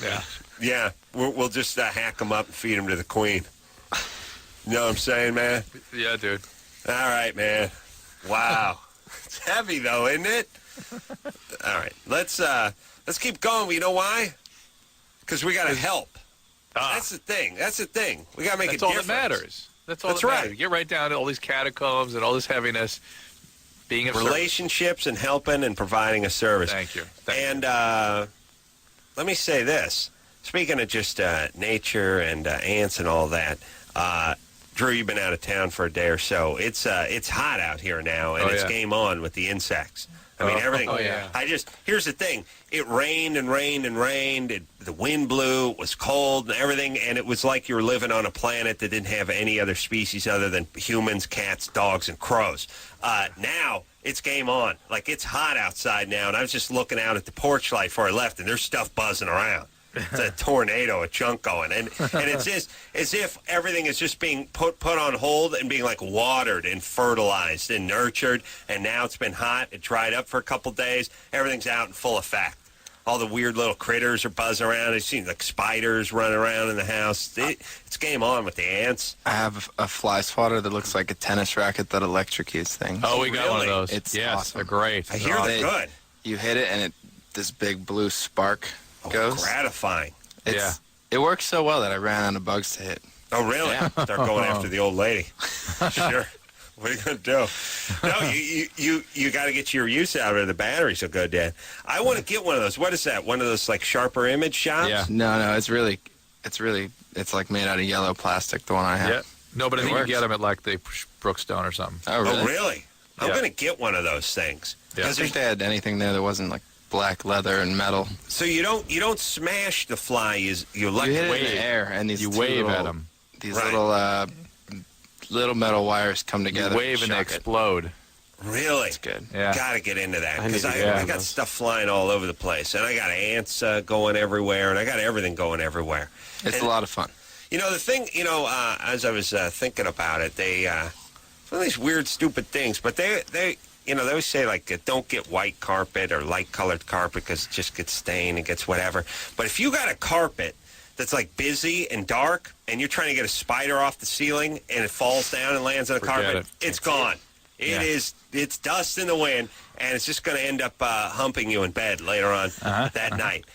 Yeah. Yeah, we'll just hack them up and feed them to the queen. You know what I'm saying, man? Yeah, dude. All right, man. Wow. It's heavy, though, isn't it? All right, let's keep going. You know why? Because we got to help. That's the thing. We got to make a difference. That's all that matters. That's all That's that right. matters. Get right down to all these catacombs and all this heaviness. Being of service. Relationships and helping and providing a service. Thank you. And let me say this. Speaking of just nature and ants and all that, Drew, you've been out of town for a day or so. It's hot out here now, and it's game on with the insects. I mean, everything. Oh, yeah. Here's the thing. It rained and rained and rained. The wind blew. It was cold and everything, and it was like you were living on a planet that didn't have any other species other than humans, cats, dogs, and crows. Now it's game on. Like, it's hot outside now, and I was just looking out at the porch light before I left, and there's stuff buzzing around. It's a tornado, a chunk going, and it's just as if everything is just being put on hold and being like watered and fertilized and nurtured. And now it's been hot. It dried up for a couple days. Everything's out in full effect. All the weird little critters are buzzing around. I've seen like spiders running around in the house. It's game on with the ants. I have a fly swatter that looks like a tennis racket that electrocutes things. Oh, we got one of those. It's yes, awesome. they're great. I hear they're good. You hit it, and this big blue spark goes. Gratifying. It works so well that I ran out of bugs to hit. Oh, really? Yeah. Start going after the old lady. Sure. What are you going to do? No, you got to get your use out of it. The batteries will go dead. I want to get one of those. What is that? One of those like sharper image shots? Yeah. No, it's like made out of yellow plastic, the one I have. Yeah. No, but I It think you works. get them at like the Brookstone or something. Oh, really? Oh, really? I'm Yeah. going to get one of those things. Yeah. I think they had anything there that wasn't like black leather and metal. So you don't smash the fly. You You let hit it it in wave. the air, and these You two wave little, at them. These Right. little metal wires come together. You wave and they shock it. explode. Really? It's good. Yeah. Got to get into that I need because to I, get one I of got those. stuff flying all over the place, and I got ants going everywhere, and I got everything going everywhere. It's And- a lot of fun. You know, the thing, as I was thinking about it, they, some of these weird, stupid things, but they always say, like, don't get white carpet or light-colored carpet because it just gets stained and gets whatever. But if you got a carpet that's, like, busy and dark and you're trying to get a spider off the ceiling and it falls down and lands on the carpet, it's gone. It's dust in the wind, and it's just going to end up humping you in bed later on that night.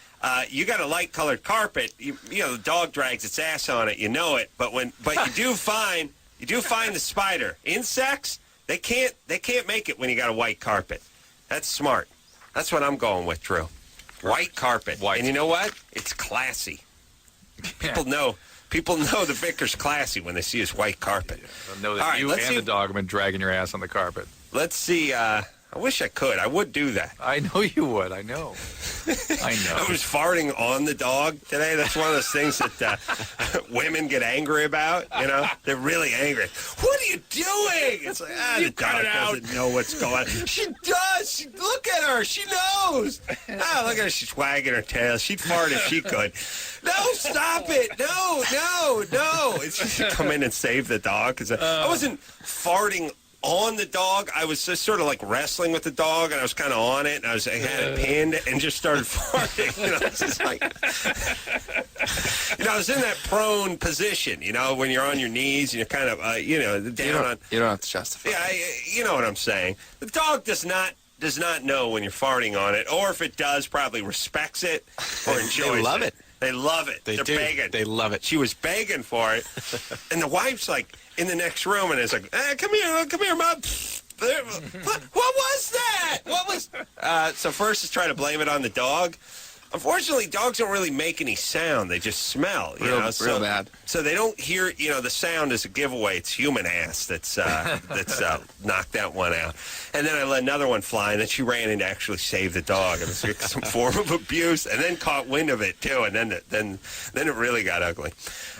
You got a light-colored carpet. The dog drags its ass on it. You know it. But you do find the spider. Insects, they can't make it when you got a white carpet. That's smart. That's what I'm going with, Drew. White carpet. White. And you know what? It's classy. People know the vicar's classy when they see his white carpet. They'll know that you and the dog have been dragging your ass on the carpet. Let's see. I wish I could. I would do that. I know you would. I know. I was farting on the dog today. That's one of those things that women get angry about. They're really angry. What are you doing? It's like, the dog doesn't know what's going on. She does. Look at her. She knows. Look at her. She's wagging her tail. She'd fart if she could. No, stop it. No. She'd come in and save the dog. Cause I wasn't farting on the dog. I was just sort of like wrestling with the dog, and I was kind of on it, and I had it pinned, and just started farting. It's just like, I was in that prone position, when you're on your knees and you're kind of, down on. You don't have to justify. Yeah, you know what I'm saying. The dog does not know when you're farting on it, or if it does, probably respects it or enjoys it. They love it. They love it. They're begging. They love it. She was begging for it, and the wife's like in the next room, and is like, "Come here, Mom." What was that? What was? So first is trying to blame it on the dog. Unfortunately, dogs don't really make any sound. They just smell. Real bad. So they don't hear. The sound is a giveaway. It's human ass that's knocked that one out. And then I let another one fly, and then she ran in to actually save the dog. It was some form of abuse, and then caught wind of it too. And then it really got ugly.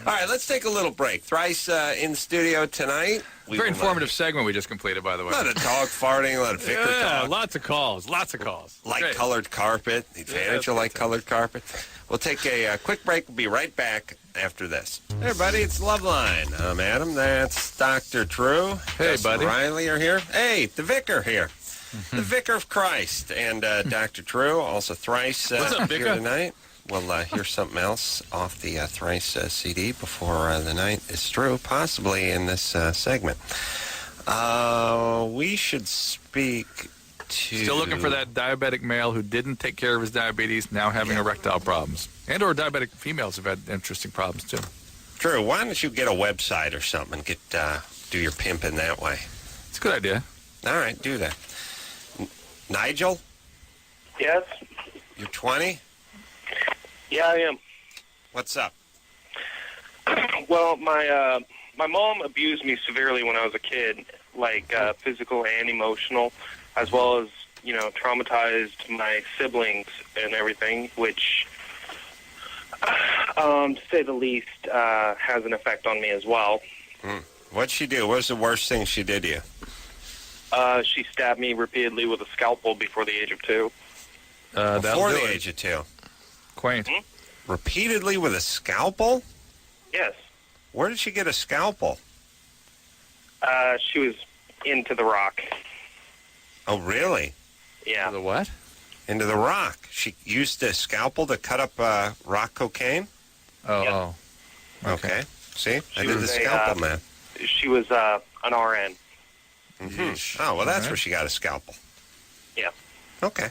All right, let's take a little break. Thrice in the studio tonight. Very informative segment we just completed, by the way. A lot of dog farting, a lot of vicar talk. Lots of calls. Light-colored carpet. The advantage of light-colored carpet. We'll take a quick break. We'll be right back after this. Hey, everybody, it's Loveline. I'm Adam. That's Dr. Drew. Hey, Justin buddy. Riley are here. Hey, the vicar here. The Vicar of Christ. And Dr. Drew, also Thrice What's up, here Vicar? tonight. We'll hear something else off the Thrice CD before the night is through, possibly in this segment. We should speak to... Still looking for that diabetic male who didn't take care of his diabetes, now having erectile problems. And or diabetic females have had interesting problems, too. Drew, why don't you get a website or something and do your pimping that way? It's a good idea. All right, do that. Nigel, Yes? you're 20? Yeah, I am. What's up? Well, my mom abused me severely when I was a kid, like physical and emotional, as well as, traumatized my siblings and everything, which, to say the least, has an effect on me as well. What'd she do? What was the worst thing she did to you? She stabbed me repeatedly with a scalpel before the age of 2. Before the age of 2? Quaint. Repeatedly with a scalpel? Yes. Where did she get a scalpel? She was into the rock. Oh, really? Yeah. The what? Into the rock. She used a scalpel to cut up rock cocaine? Oh. Okay. See? I She did the was scalpel, man. She was an RN. Mm-hmm. Oh, well, that's where she got a scalpel. Yeah. Okay.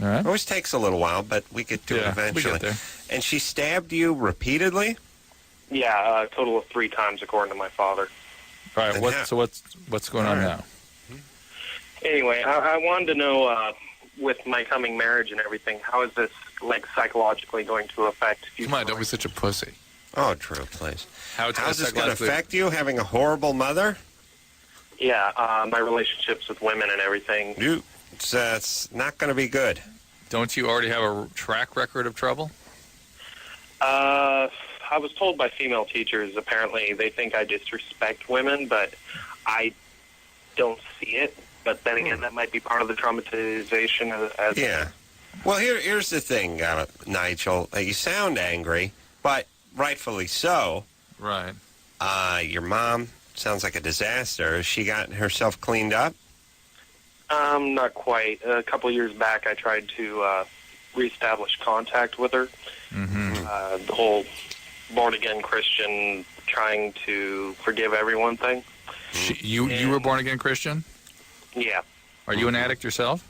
All right. Always takes a little while, but we get to it eventually. We get there. And she stabbed you repeatedly? Yeah, a total of 3 times, according to my father. All right. And What's going on now? Anyway, I wanted to know, with my coming marriage and everything, how is this, psychologically going to affect future? Come on, don't be such a pussy. Oh, Drew, please. How's this going to affect you, having a horrible mother? Yeah, my relationships with women and everything. It's not going to be good. Don't you already have a track record of trouble? I was told by female teachers, apparently, they think I disrespect women, but I don't see it. But then again, that might be part of the traumatization. Yeah. Well, here's the thing, Nigel. You sound angry, but rightfully so. Right. Your mom sounds like a disaster. Has she gotten herself cleaned up? Not quite. A couple years back, I tried to reestablish contact with her. The whole born-again Christian trying to forgive everyone thing. You were born again Christian? Yeah. Are you an addict yourself?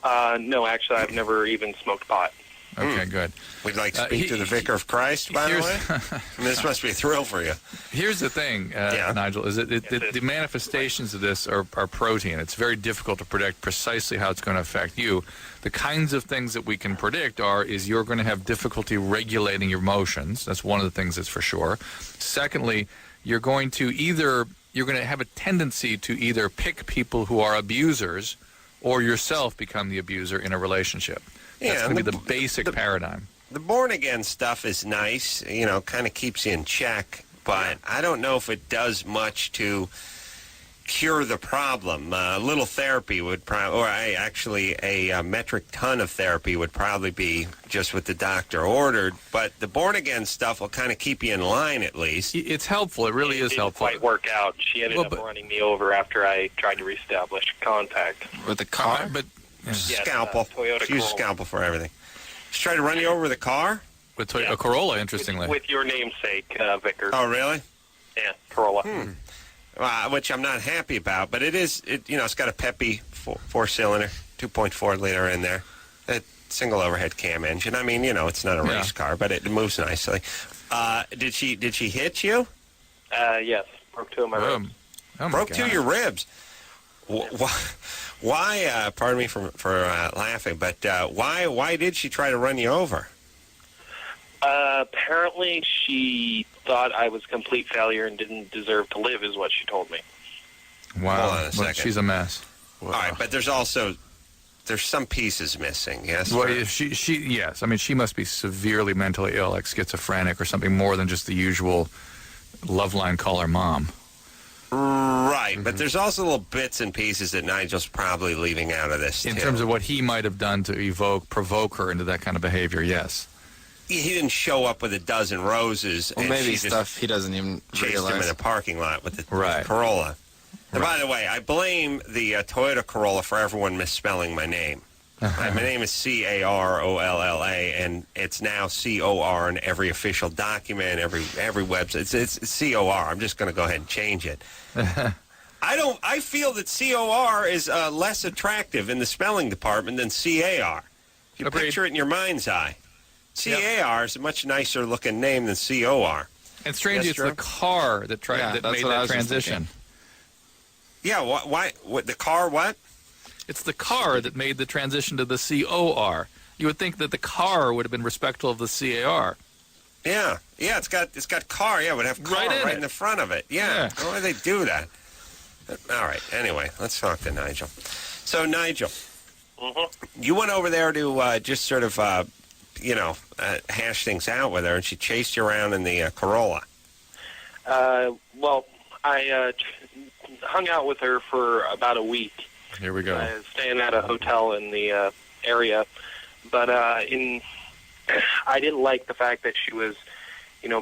No, actually, I've never even smoked pot. Okay, good. We'd like to speak to the Vicar of Christ, by the way. I mean, this must be a thrill for you. Here's the thing, Nigel, is the manifestations of this are protein. It's very difficult to predict precisely how it's going to affect you. The kinds of things that we can predict is you're going to have difficulty regulating your emotions. That's one of the things that's for sure. Secondly, you're going to have a tendency to either pick people who are abusers or yourself become the abuser in a relationship. That's going to be the basic paradigm. The born-again stuff is nice, kind of keeps you in check, but I don't know if it does much to cure the problem. A little therapy would probably, a metric ton of therapy would probably be just what the doctor ordered, but the born-again stuff will kind of keep you in line at least. It's helpful. It really is helpful. It didn't quite work out. She ended up running me over after I tried to reestablish contact. With the car? But Scalpel. Toyota She used Corolla. scalpel for everything. She tried to run you over with a car? With a Corolla, interestingly. With your namesake, Vicar. Oh, really? Yeah, Corolla. Which I'm not happy about, but it's got a peppy four-cylinder, 2.4 liter in there, a single overhead cam engine. I mean, it's not a race car, but it moves nicely. Did she hit you? Yes, broke two of my ribs. Oh my Broke God. two of your ribs. Why? Pardon me for laughing, but why did she try to run you over? Apparently, she thought I was a complete failure and didn't deserve to live, is what she told me. Wow. Hold on a Well, second. she's a mess. All right, but there's some pieces missing. Yes. Well, yes. I mean, she must be severely mentally ill, like schizophrenic or something more than just the usual Loveline call her mom. Right, but there's also little bits and pieces that Nigel's probably leaving out of this, In too. terms of what he might have done to provoke her into that kind of behavior, yes. He didn't show up with a dozen roses, Well, and maybe she stuff he doesn't even just chased him in realize. a parking lot with the Right. Corolla. And by the way, I blame the Toyota Corolla for everyone misspelling my name. My name is Carolla, and it's now COR in every official document, every website. It's COR. I'm just going to go ahead and change it. I feel that COR is less attractive in the spelling department than CAR. If you Agreed. picture it in your mind's eye, CAR is a much nicer looking name than COR. And strangely, Yes, it's the Drew? car that Yeah, that's made what I that was just transition. Yeah, why? What, the car? What? It's the car that made the transition to the COR. You would think that the car would have been respectful of the CAR. Yeah, it's got car. Yeah, it would have car Right right in in it. the front of it. Yeah. Yeah. Why do they do that? All right. Anyway, let's talk to Nigel. So, Nigel, you went over there to just sort of, hash things out with her, and she chased you around in the Corolla. Well, I hung out with her for about a week. Here we go. I was staying at a hotel in the area, but I didn't like the fact that she was,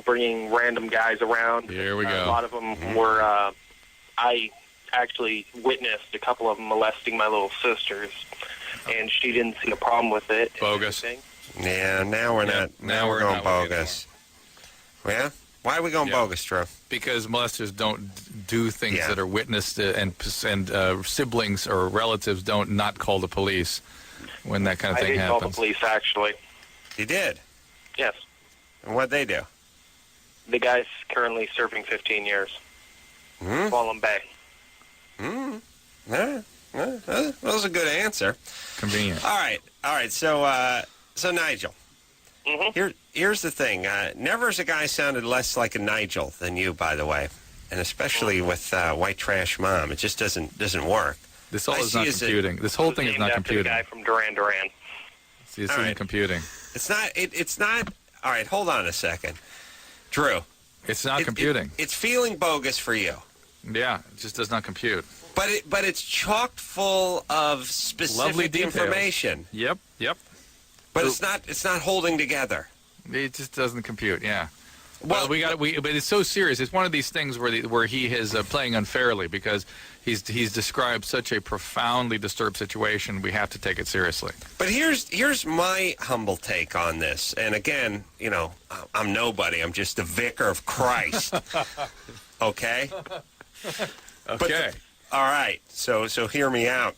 bringing random guys around. Here we go. A lot of them were. I actually witnessed a couple of them molesting my little sisters, and she didn't see a problem with it. and Bogus. everything. Yeah, now we're not. Now we're going bogus. Yeah? Why are we going bogus, Drew? Because molesters don't do things Yeah. that are witnessed, and siblings or relatives don't not call the police when that kind of I thing did call the happens. police, actually. You did. Yes. And what'd they do? The guy's currently serving 15 years. Hmm? Wallen Bay. Yeah. That was a good answer. Convenient. All right. So Nigel, here's the thing. Never has a guy sounded less like a Nigel than you, by the way, and especially with White Trash Mom. It just doesn't work. This all I is see not as a- computing. This whole thing is Named not after the computing. guy from Duran Duran. See, this All isn't right. computing. It's not. It's not. All right. Hold on a second, Drew. It's not computing. It's feeling bogus for you. Yeah, it just does not compute. But it's chock full of specific Lovely details. information. Yep. But it's not holding together. It just doesn't compute, yeah. Well, but it's so serious. It's one of these things where he is playing unfairly because he's described such a profoundly disturbed situation. We have to take it seriously. But here's my humble take on this. And again, I'm nobody. I'm just the vicar of Christ. Okay? Okay. All right. So hear me out.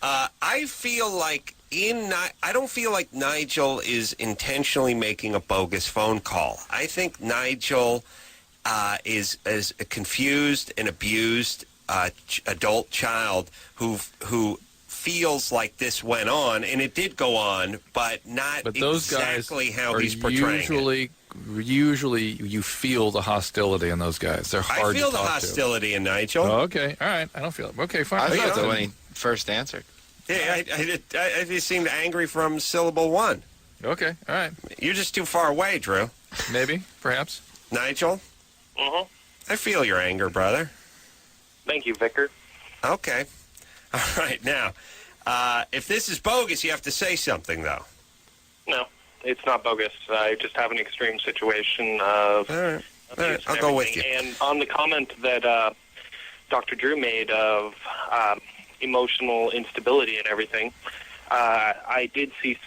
I feel like I don't feel like Nigel is intentionally making a bogus phone call. I think Nigel is a confused and abused adult child who feels like this went on, and it did go on, but not those exactly guys how he's portraying it. Usually you feel the hostility in those guys. They're hard to talk to. I feel the hostility in Nigel. Oh, okay. All right. I don't feel it. Okay, fine. I felt it when he first answered. Yeah, I seemed angry from syllable one. Okay, all right. You're just too far away, Drew. Maybe, perhaps. Nigel? Mm-hmm. I feel your anger, brother. Thank you, Vicar. Okay. All right, now, if this is bogus, you have to say something, though. No, it's not bogus. I just have an extreme situation of All right. abuse I'll and go with everything. you. And on the comment that Dr. Drew made of emotional instability and everything, I did seek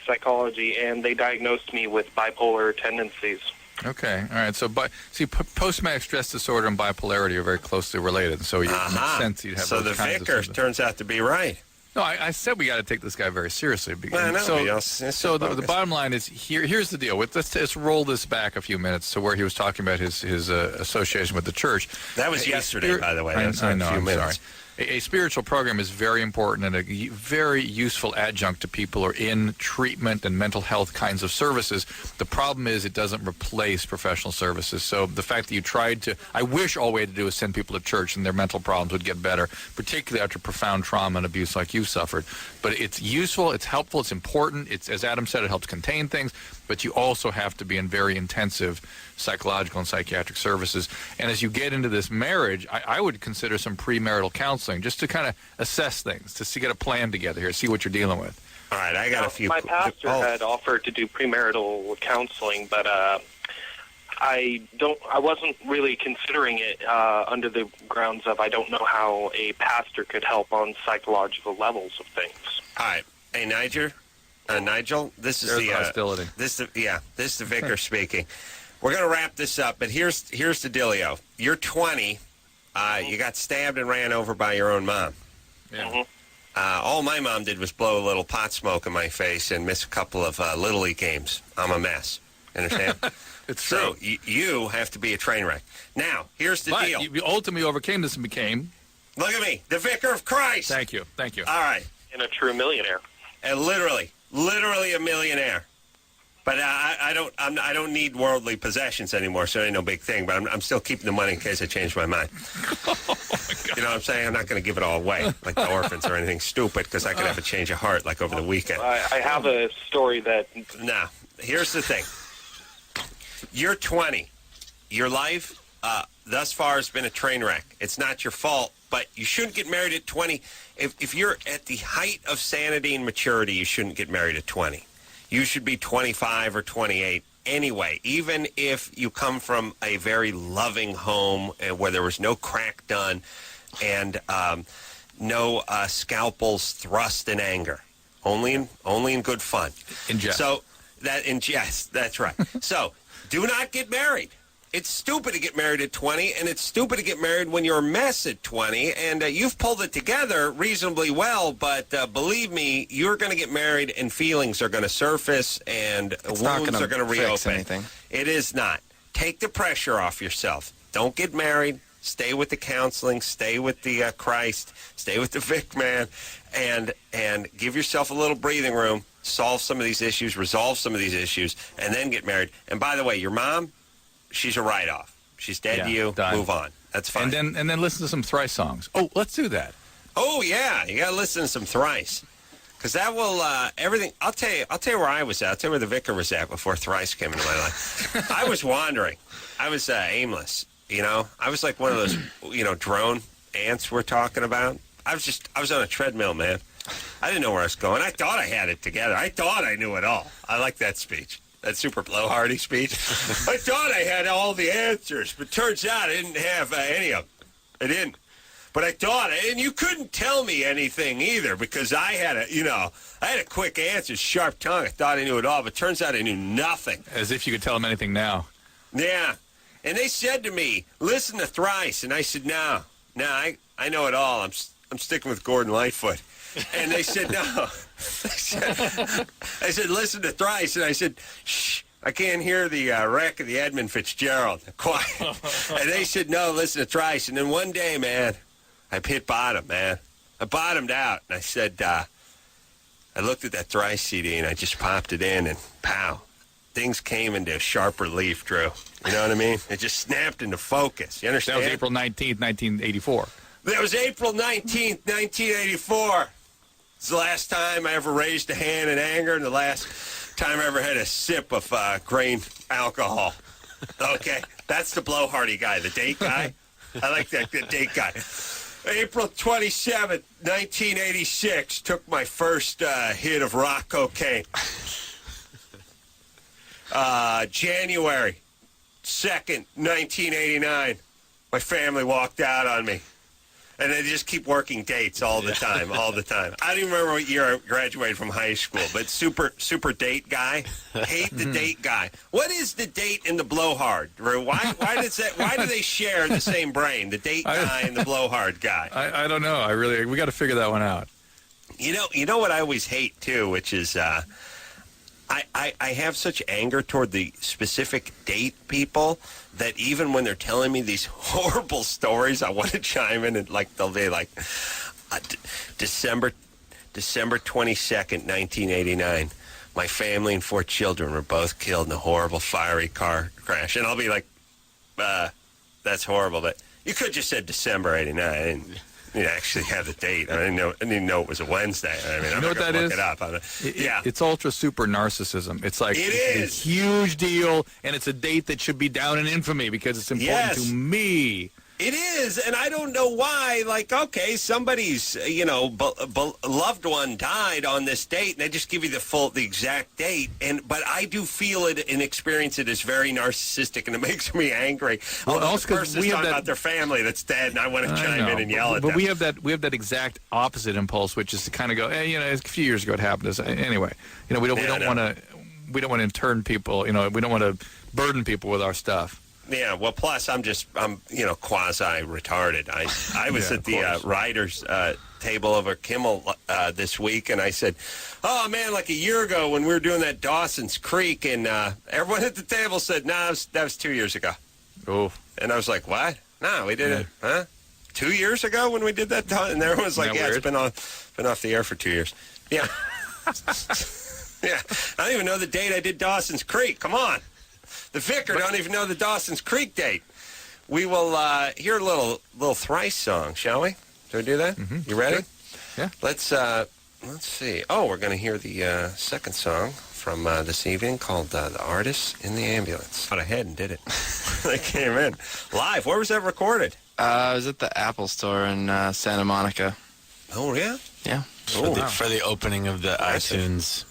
psychology, and they diagnosed me with bipolar tendencies. Okay, all right. So, post-traumatic stress disorder and bipolarity are very closely related. So, it makes sense you'd have So those the kinds of vicar symptoms. turns out to be right. No, I said we got to take this guy very seriously. I know, So, but it's so the bogus. bottom line is here's the deal. Let's roll this back a few minutes to where he was talking about his association with the church. That was yesterday, by the way. That was I in know. a few I'm minutes. sorry. A spiritual program is very important and a very useful adjunct to people who are in treatment and mental health kinds of services. The problem is it doesn't replace professional services. So the fact that you tried to, I wish all we had to do is send people to church and their mental problems would get better, particularly after profound trauma and abuse like you've suffered. But it's useful, it's helpful, it's important. It's, as Adam said, it helps contain things, but you also have to be in very intensive psychological and psychiatric services. And as you get into this marriage, I would consider some premarital counseling just to kind of assess things, to get a plan together here, see what you're dealing with. All right, I got a few. My pastor had offered to do premarital counseling, but I wasn't really considering it under the grounds of I don't know how a pastor could help on psychological levels of things. All right. Hey, Nigel, this is There's the hostility. This is the vicar speaking. We're going to wrap this up, but here's the dealio. You're 20. You got stabbed and ran over by your own mom. Yeah. All my mom did was blow a little pot smoke in my face and miss a couple of Little League games. I'm a mess. Understand? It's so true. you have to be a train wreck. Now, here's the deal. You ultimately overcame this and became... Look at me, the vicar of Christ. Thank you. All right. And a true millionaire. And literally a millionaire. But I don't need worldly possessions anymore, so it ain't no big thing. But I'm still keeping the money in case I change my mind. Oh, my God. You know what I'm saying? I'm not going to give it all away, like the orphans or anything stupid, because I could have a change of heart, like over the weekend. I have a story that... Now, here's the thing. You're 20. Your life thus far has been a train wreck. It's not your fault, but you shouldn't get married at 20. If you're at the height of sanity and maturity, you shouldn't get married at 20. You should be 25 or 28 anyway, even if you come from a very loving home where there was no crack done and no scalpels thrust in anger. Only in good fun. In jest. So yes, that's right. So do not get married. It's stupid to get married at 20, and it's stupid to get married when you're a mess at 20, and you've pulled it together reasonably well, but believe me, you're going to get married, and feelings are going to surface, and wounds are going to reopen. Anything. It is not. Take the pressure off yourself. Don't get married. Stay with the counseling. Stay with the Christ. Stay with the Vic man, and give yourself a little breathing room. Solve some of these issues. Resolve some of these issues, and then get married. And by the way, your mom... she's a write-off. She's dead to you. Done. Move on. That's fine. And then listen to some Thrice songs. Oh, let's do that. Oh yeah, you got to listen to some Thrice, because that will everything. I'll tell you where I was at. I'll tell you where the vicar was at before Thrice came into my life. I was wandering. I was aimless. You know, I was like one of those drone ants we're talking about. I was on a treadmill, man. I didn't know where I was going. I thought I had it together. I thought I knew it all. I like that speech. That super blowhardy speech. I thought I had all the answers, but turns out I didn't have any of them. I didn't. But I thought, and you couldn't tell me anything either because I had a quick answer, sharp tongue. I thought I knew it all, but turns out I knew nothing. As if you could tell them anything now. Yeah. And they said to me, listen to Thrice. And I said, no, I know it all. I'm sticking with Gordon Lightfoot. And they said, no. I said, listen to Thrice. And I said, shh, I can't hear the wreck of the Edmund Fitzgerald. Quiet. And they said, no, listen to Thrice. And then one day, man, I hit bottom, man. I bottomed out. And I said, I looked at that Thrice CD and I just popped it in and pow. Things came into sharp relief, Drew. You know what I mean? It just snapped into focus. You understand? That was April 19th, 1984. That was April 19th, 1984. It's the last time I ever raised a hand in anger and the last time I ever had a sip of grain alcohol. Okay? That's the blowhardy guy, the date guy. I like that, the date guy. April 27th, 1986, took my first hit of rock cocaine. January 2nd, 1989, my family walked out on me. And they just keep working dates all the time, all the time. I don't even remember what year I graduated from high school, but super date guy. Hate the date guy. What is the date and the blowhard? Why do they share the same brain, the date guy and the blowhard guy? I don't know. We got to figure that one out. You know what I always hate too, which is I have such anger toward the specific date people that even when they're telling me these horrible stories, I want to chime in and they'll be like, December 22nd, 1989, my family and 4 children were both killed in a horrible fiery car crash. And I'll be like, that's horrible, but you could have just said December 89. I didn't actually have the date. I didn't know it was a Wednesday. I mean, you know what that is? Look it up. It's ultra super narcissism. It's like it's a huge deal, and it's a date that should be down in infamy because it's important to me. It is, and I don't know why. Like, okay, somebody's loved one died on this date, and they just give you the exact date. But I do feel it and experience it as very narcissistic, and it makes me angry. Well, Although also the person's talking about their family that's dead, and I want to chime in and yell at them. But we have that exact opposite impulse, which is to kind of go, hey, a few years ago it happened. Anyway, we don't want to turn people. We don't want to burden people with our stuff. Yeah, well, plus I'm quasi-retarded. I was at the writers' table over Kimmel this week, and I said, oh, man, like a year ago when we were doing that Dawson's Creek, and everyone at the table said, no, that was 2 years ago. Oh. And I was like, what? No, we did it, huh? 2 years ago when we did that? And everyone was like, yeah, weird? It's been off the air for 2 years. Yeah. Yeah, I don't even know the date I did Dawson's Creek. Come on. The vicar don't even know the Dawson's Creek date. We will hear a little Thrice song, shall we? Should we do that? Mm-hmm. You ready? Sure. Yeah. Let's see. Oh, we're going to hear the second song from this evening called The Artist in the Ambulance. Got ahead and did it. They came in live. Where was that recorded? I was at the Apple store in Santa Monica. Oh, yeah? Yeah. For the opening of the iTunes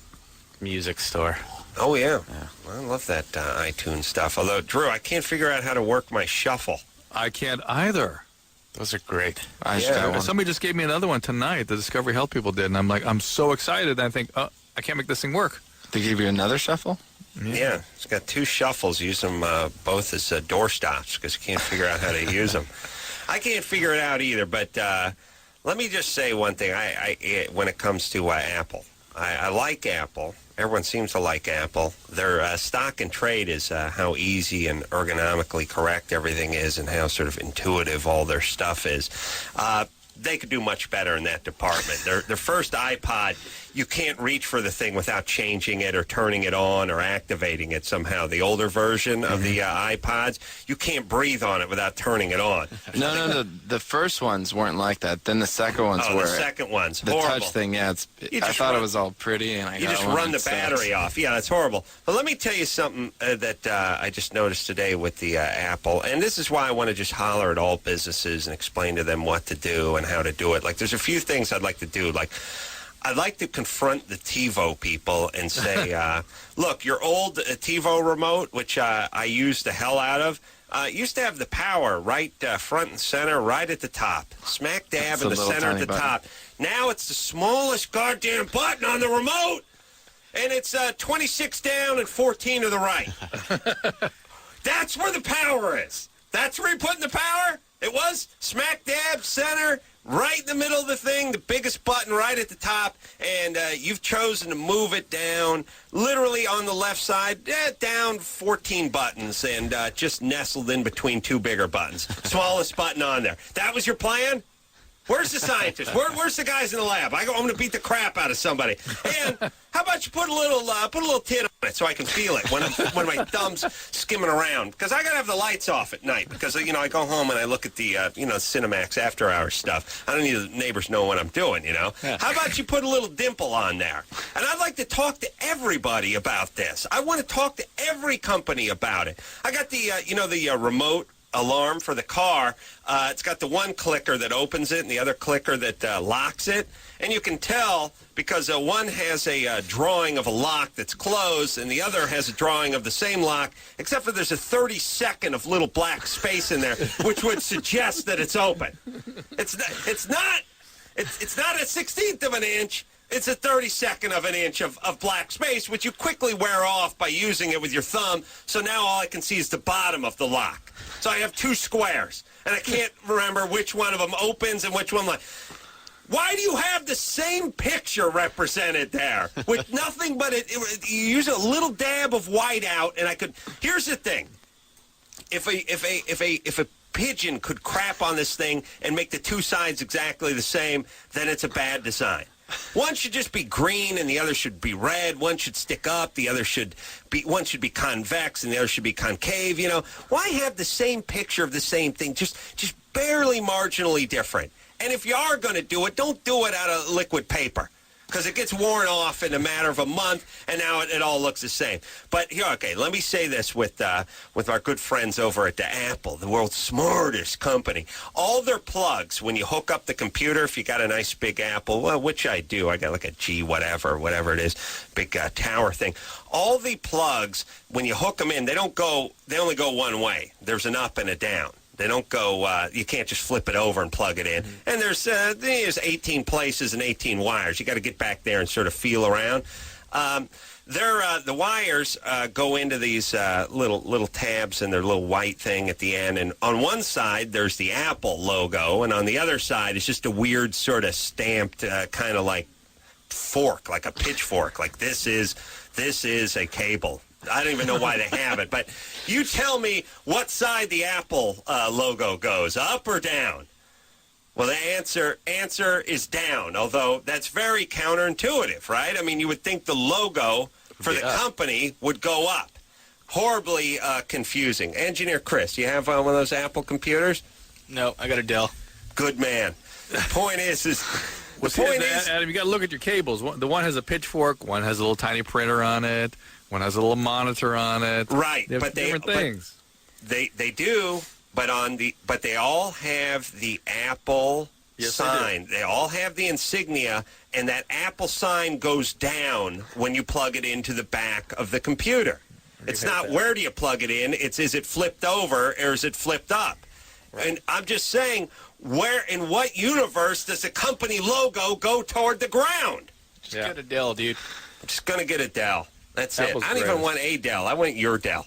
music store. Oh, yeah. Well, I love that iTunes stuff. Although, Drew, I can't figure out how to work my shuffle. I can't either. Those are great. Somebody just gave me another one tonight. The Discovery Health people did, and I'm so excited. And I think, I can't make this thing work. They gave you another shuffle? Yeah, it's got 2 shuffles. Use them both as door stops because you can't figure out how to use them. I can't figure it out either. But let me just say one thing. When it comes to Apple, I like Apple. Everyone seems to like Apple. Their stock and trade is how easy and ergonomically correct everything is and how sort of intuitive all their stuff is. They could do much better in that department. Their first iPod, you can't reach for the thing without changing it or turning it on or activating it somehow. The older version of the iPods, you can't breathe on it without turning it on. No, the first ones weren't like that. Then the second ones were. The second ones, the horrible. touch thing, I thought it was all pretty, and you just run the battery off. Yeah, it's horrible. But let me tell you something that I just noticed today with the Apple, and this is why I want to just holler at all businesses and explain to them what to do and how to do it. Like, there's a few things I'd like to do. Like, I'd like to confront the TiVo people and say, look, your old TiVo remote, which I use the hell out of, used to have the power right front and center, right at the top. Smack dab in the center at the top. Now it's the smallest goddamn button on the remote, and it's 26 down and 14 to the right. That's where the power is. That's where you're putting the power? It was smack dab center, right in the middle of the thing, the biggest button right at the top, and you've chosen to move it down, literally on the left side, down 14 buttons, and just nestled in between two bigger buttons. Smallest button on there. That was your plan? Where's the scientist? Where's the guys in the lab? I'm going to beat the crap out of somebody. And how about you put a little tin on it so I can feel it when my thumb's skimming around? Because I got to have the lights off at night because, I go home and I look at the, Cinemax after hours stuff. I don't need the neighbors know what I'm doing, Yeah. How about you put a little dimple on there? And I'd like to talk to everybody about this. I want to talk to every company about it. I got the remote alarm for the car. It's got the one clicker that opens it and the other clicker that locks it. And you can tell because one has a drawing of a lock that's closed and the other has a drawing of the same lock, except for there's a 30-second of little black space in there, which would suggest that it's open. It's not a 16th of an inch. It's a 32nd of an inch of black space, which you quickly wear off by using it with your thumb. So now all I can see is the bottom of the lock. So I have two squares, and I can't remember which one of them opens and which one. Why do you have the same picture represented there with nothing but you use a little dab of white out, and I could. Here's the thing: if a pigeon could crap on this thing and make the two sides exactly the same, then it's a bad design. One should just be green and the other should be red. One should stick up. One should be convex and the other should be concave. Why have the same picture of the same thing, just barely marginally different? And if you are going to do it, don't do it out of liquid paper because it gets worn off in a matter of a month and now it all looks the same. But here, okay, let me say this with our good friends over at the Apple, the world's smartest company. All their plugs, when you hook up the computer, if you got a nice big Apple, well, which I do, I got like a G whatever it is, big tower thing. All the plugs, when you hook them in, they only go one way. There's an up and a down. They don't go, you can't just flip it over and plug it in. Mm-hmm. And there's 18 places and 18 wires. You got to get back there and sort of feel around. The wires go into these little tabs and their little white thing at the end. And on one side, there's the Apple logo. And on the other side, it's just a weird sort of stamped kind of like fork, like a pitchfork. Like this is a cable. I don't even know why they have it, but you tell me what side the Apple logo goes, up or down? Well, the answer is down, although that's very counterintuitive, right? I mean, you would think the logo for the company would go up. Horribly confusing. Engineer Chris, you have one of those Apple computers? No, I got a Dell. Good man. The point is Adam, you got to look at your cables. The one has a pitchfork, one has a little tiny printer on it. One has a little monitor on it. Right, but different things. They do, but they all have the Apple sign. They all have the insignia, and that Apple sign goes down when you plug it into the back of the computer. It's not where do you plug it in, it's is it flipped over or is it flipped up? Right. And I'm just saying, in what universe does the company logo go toward the ground? Just get a Dell, dude. I'm just going to get a Dell. That's Apple's it. I don't even want a Dell. I want your Dell.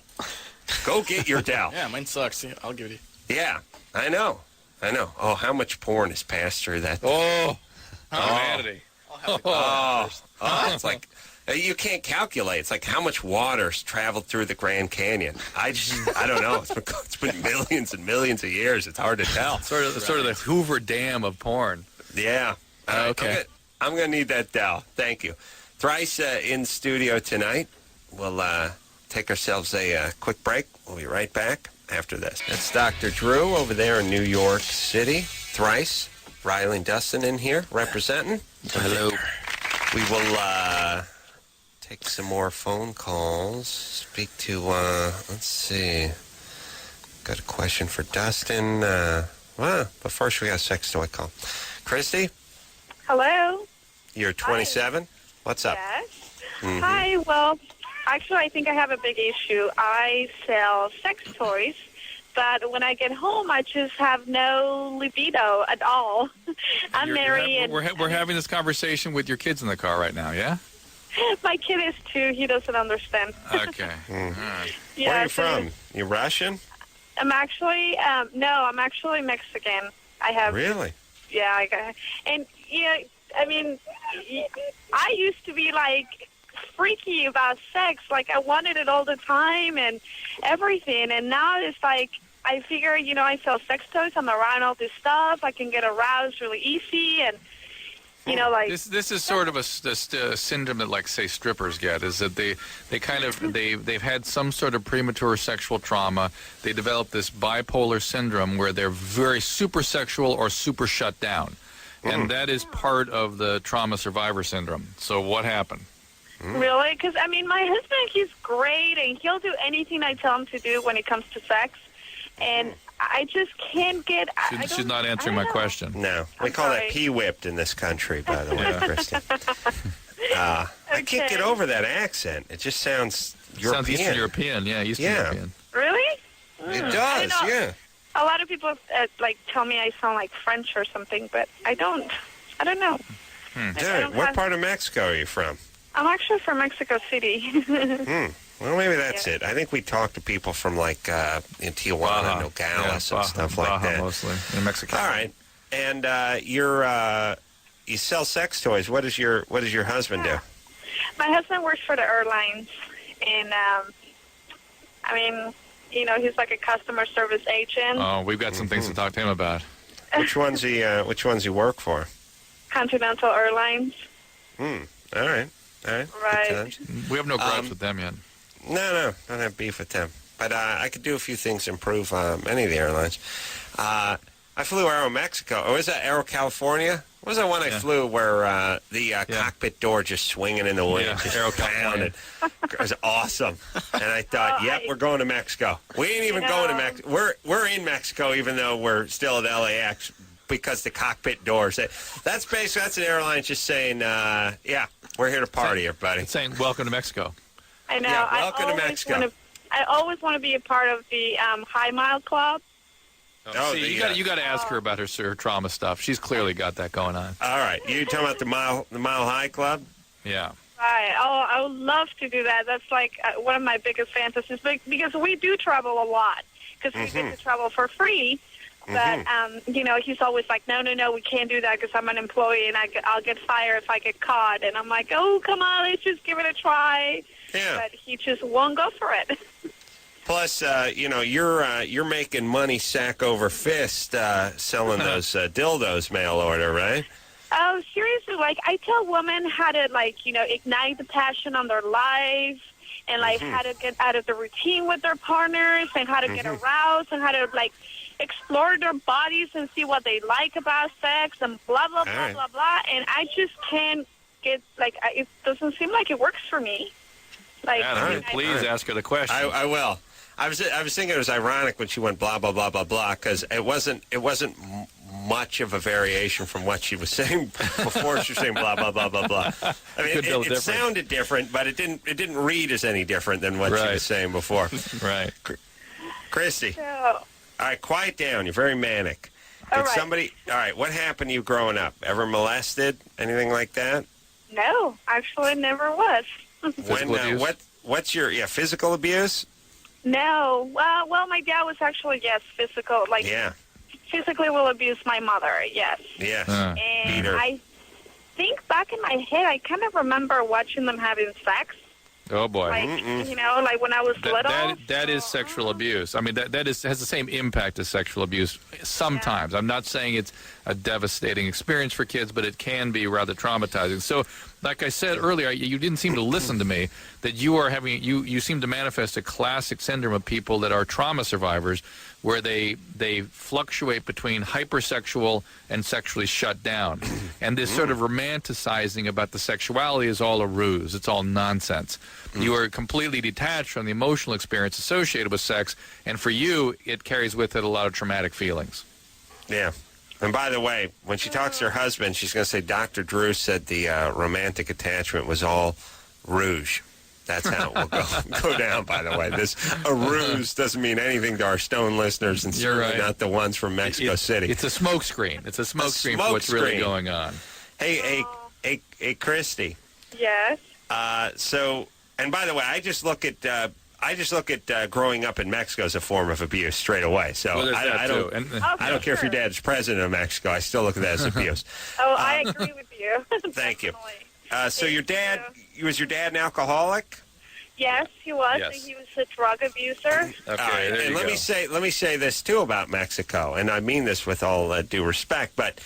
Go get your Dell. Yeah, mine sucks. I'll give it to you. Yeah, I know. Oh, how much porn has passed through that? Humanity. It's like you can't calculate. It's like how much water's traveled through the Grand Canyon. I don't know. It's been millions and millions of years. It's hard to tell. Sort of the Hoover Dam of porn. Yeah. Okay. I'm gonna need that Dell. Thank you. Thrice in studio tonight. We'll take ourselves a quick break. We'll be right back after this. That's Dr. Drew over there in New York City. Thrice. Riley and Dustin in here representing. Hello. We will take some more phone calls. Speak to, let's see. Got a question for Dustin. But first we got a sex toy call. Christy? Hello? You're 27? What's up? Yes. Mhm. Hi. Well, actually, I think I have a big issue. I sell sex toys, but when I get home, I just have no libido at all. I'm married, and We're having this conversation with your kids in the car right now, yeah? my kid is 2. He doesn't understand. Okay. All right. Where are you so from? You Russian? I'm actually no, I'm actually Mexican. I have Really? Yeah, and I mean, I used to be like freaky about sex. Like I wanted it all the time and everything. And now it's like I figure, I sell sex toys. I'm around all this stuff. I can get aroused really easy, and like This is sort of a syndrome that, like, say, strippers get, is that they've had some sort of premature sexual trauma. They develop this bipolar syndrome where they're very super sexual or super shut down. And that is part of the trauma survivor syndrome. So what happened? Really? Because, I mean, my husband, he's great, and he'll do anything I tell him to do when it comes to sex. And I just can't get... She's not answering my question. No. We call that pee-whipped in this country, by the way, Christy. I can't get over that accent. It just sounds European. Sounds Eastern European, yeah, Eastern European. Really? It does, yeah. A lot of people, tell me I sound like French or something, but I don't. I don't know. Dude, what part of Mexico are you from? I'm actually from Mexico City. Well, maybe that's it. I think we talk to people from, like, in Tijuana, Nogales, and stuff like that. Mostly, in Mexico. All right. And you sell sex toys. What does your husband do? My husband works for the airlines, and, I mean, he's like a customer service agent. Oh, we've got some things to talk to him about. Which ones he work for? Continental Airlines. All right. Right. We have no grudge with them yet. No, don't have beef with them. But I could do a few things to improve any of the airlines. I flew Aero Mexico. Or was that Aero California? What was that one I flew where the cockpit door just swinging in the wind, just Aero pounded? It was awesome. And I thought, we're going to Mexico. We ain't even going to Mexico. We're in Mexico, even though we're still at LAX, because the cockpit doors. That's an airline just saying, we're here to party, everybody. It's saying, welcome to Mexico. I know. Yeah, welcome to Mexico. I always want to be a part of the High Mile Club. You got to ask her about her trauma stuff. She's clearly got that going on. All right, you talking about the Mile High Club? Yeah. Right. Oh, I would love to do that. That's like one of my biggest fantasies, because we do travel a lot, because we get to travel for free. But he's always like, no, we can't do that because I'm an employee and I'll get fired if I get caught. And I'm like, oh, come on, let's just give it a try. Yeah. But he just won't go for it. Plus, you're making money sack over fist selling those dildos mail order, right? Oh, seriously, like I tell women how to ignite the passion on their life, and how to get out of the routine with their partners, and how to get aroused, and how to explore their bodies and see what they like about sex, and blah blah blah blah blah. And I just can't get it doesn't seem like it works for me. Please ask her the question. I will. I was thinking it was ironic when she went blah blah blah blah blah, because it wasn't much of a variation from what she was saying before. She was saying blah blah blah blah blah. I mean, it sounded different, but it didn't read as any different than what she was saying before. Right. Christy. All right, quiet down. You're very manic. All right, what happened to you growing up? Ever molested? Anything like that? No, actually never was. What's your physical abuse? No. Well, my dad was actually, physical. Physically will abuse my mother, yes. Yes. And I think back in my head, I kind of remember watching them having sex. Oh, boy. When I was little. That is sexual abuse. I mean, that has the same impact as sexual abuse sometimes. I'm not saying it's a devastating experience for kids, but it can be rather traumatizing. So, like I said earlier, you didn't seem to listen to me, that you seem to manifest a classic syndrome of people that are trauma survivors, where they fluctuate between hypersexual and sexually shut down. And this sort of romanticizing about the sexuality is all a ruse. It's all nonsense. You are completely detached from the emotional experience associated with sex, and for you, it carries with it a lot of traumatic feelings. Yeah. And by the way, when she talks to her husband, she's going to say Dr. Drew said the romantic attachment was all rouge. That's how it will go down, by the way. A ruse doesn't mean anything to our Stone listeners, and certainly not the ones from Mexico City. It's a smokescreen. It's a smokescreen for what's really going on. Hey, Christy. Yes. So, and by the way, I just look at growing up in Mexico as a form of abuse straight away. So I don't care if your dad's president of Mexico. I still look at that as abuse. I agree with you. Thank you. So your dad, was your dad an alcoholic? Yes, he was. Yes. He was a drug abuser. Okay, and let me say this too about Mexico, and I mean this with all due respect, but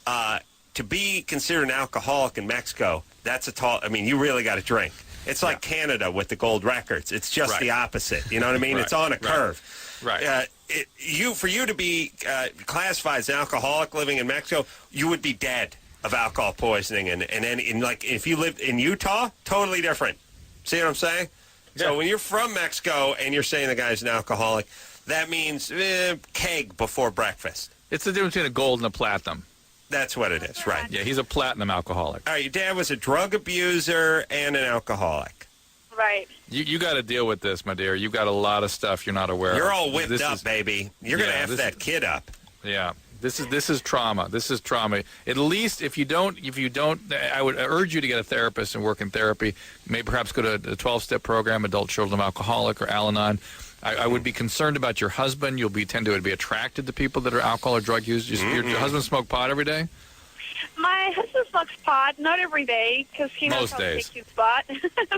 to be considered an alcoholic in Mexico, that's a tall. I mean, you really got to drink. It's like Canada with the gold records. It's just the opposite. You know what I mean? It's on a curve. Right. For you to be classified as an alcoholic living in Mexico, you would be dead of alcohol poisoning, and if you lived in Utah, totally different. See what I'm saying? Yeah. So when you're from Mexico and you're saying the guy's an alcoholic, that means keg before breakfast. It's the difference between a gold and a platinum. That's what it is, right? Yeah, he's a platinum alcoholic. All right, your dad was a drug abuser and an alcoholic. Right. You got to deal with this, my dear. You've got a lot of stuff you're not aware of. You're all whipped up, baby. You're going to have that kid up. Yeah. This is trauma. This is trauma. At least if you don't, I would urge you to get a therapist and work in therapy. Maybe perhaps go to a 12-step program, Adult Children of Alcoholic or Al-Anon. I would be concerned about your husband. You'll tend to be attracted to people that are alcohol or drug users. Your husband smoke pot every day? My husband smokes pot, not every day, because he knows how to take his spot.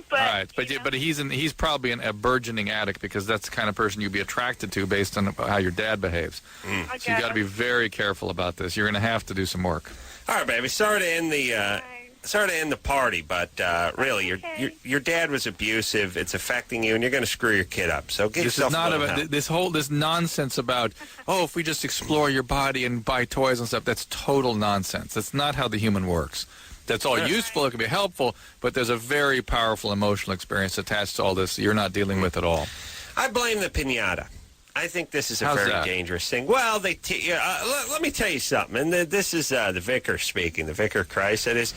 Right, but he's probably a burgeoning addict because that's the kind of person you'd be attracted to based on how your dad behaves. So you got to be very careful about this. You're going to have to do some work. All right, baby. Sorry to end the party, but really, your dad was abusive. It's affecting you, and you're going to screw your kid up. So give yourself a little help. This nonsense about if we just explore your body and buy toys and stuff. That's total nonsense. That's not how the human works. That's all useful. It can be helpful, but there's a very powerful emotional experience attached to all this you're not dealing with at all. I blame the piñata. I think this is a very dangerous thing. Well, let me tell you something, and this is the vicar speaking, the vicar of Christ. That is,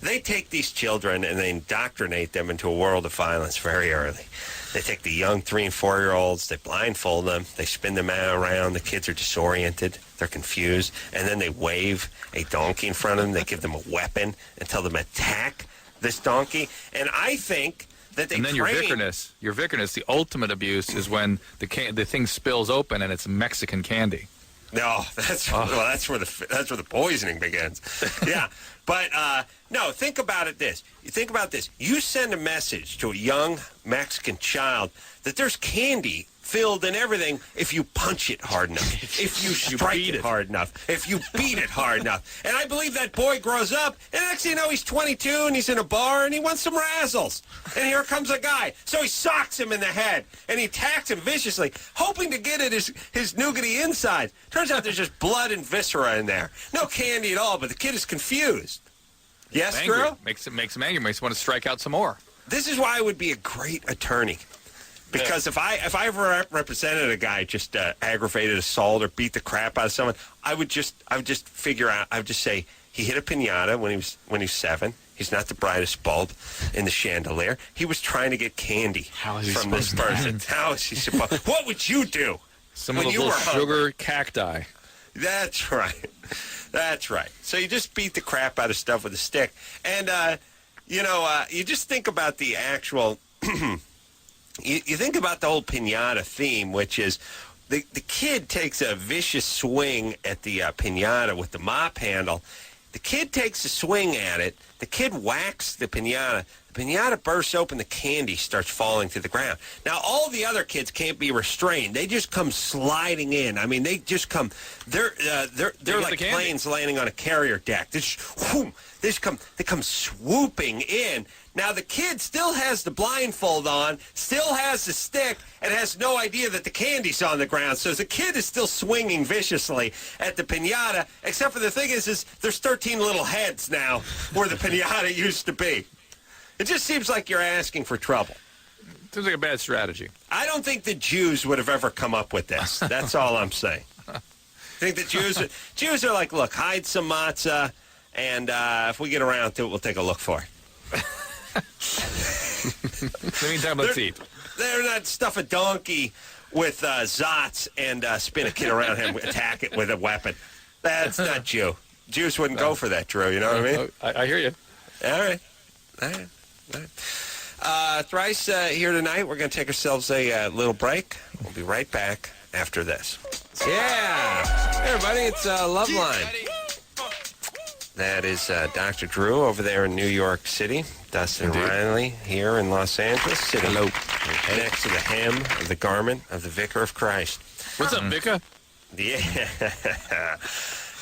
they take these children and they indoctrinate them into a world of violence very early. They take the young 3- and 4-year-olds, they blindfold them, they spin them around. The kids are disoriented, they're confused, and then they wave a donkey in front of them. They give them a weapon and tell them to attack this donkey. And I think that they and then your vicarness, the ultimate abuse is when the thing spills open and it's Mexican candy. No, that's where the poisoning begins. Yeah, but no. Think about it. Think about this. You send a message to a young Mexican child that there's candy filled in everything if you punch it hard enough, if you strike it hard enough, if you beat it hard enough. And I believe that boy grows up, and next thing you know, he's 22, and he's in a bar, and he wants some razzles. And here comes a guy. So he socks him in the head, and he attacks him viciously, hoping to get at his nougaty inside. Turns out there's just blood and viscera in there. No candy at all, but the kid is confused. Yes, Drew? Makes him angry. Makes him want to strike out some more. This is why I would be a great attorney. Because if I ever represented a guy just aggravated assault or beat the crap out of someone, I would just figure out. I would just say he hit a piñata when he was 7. He's not the brightest bulb in the chandelier. He was trying to get candy from this person. How is he supposed? What would you do? Some of those little sugar cacti. That's right. That's right. So you just beat the crap out of stuff with a stick, and you just think about the actual. You think about the whole piñata theme, which is the kid takes a vicious swing at the piñata with the mop handle. The kid takes a swing at it. The kid whacks the piñata. The piñata bursts open. The candy starts falling to the ground. Now, all the other kids can't be restrained. They just come sliding in. I mean, they just come. They're like planes landing on a carrier deck. They come swooping in. Now, the kid still has the blindfold on, still has the stick, and has no idea that the candy's on the ground. So the kid is still swinging viciously at the piñata, except for the thing is there's 13 little heads now where the piñata used to be. It just seems like you're asking for trouble. Seems like a bad strategy. I don't think the Jews would have ever come up with this. That's all I'm saying. think the Jews are like, look, hide some matzah, and if we get around to it, we'll take a look for it. In the meantime, let's eat. They're not stuff a donkey with zots and spin a kid around him, attack it with a weapon. That's not Jew. Jews wouldn't go for that, Drew. You know what I mean? I hear you. All right. Thrice here tonight. We're going to take ourselves a little break. We'll be right back after this. Yeah. Hey, everybody. It's Loveline. That is Dr. Drew over there in New York City. Dustin Riley here in Los Angeles, sitting next to the hem of the garment of the Vicar of Christ. What's up, Vicar? Yeah.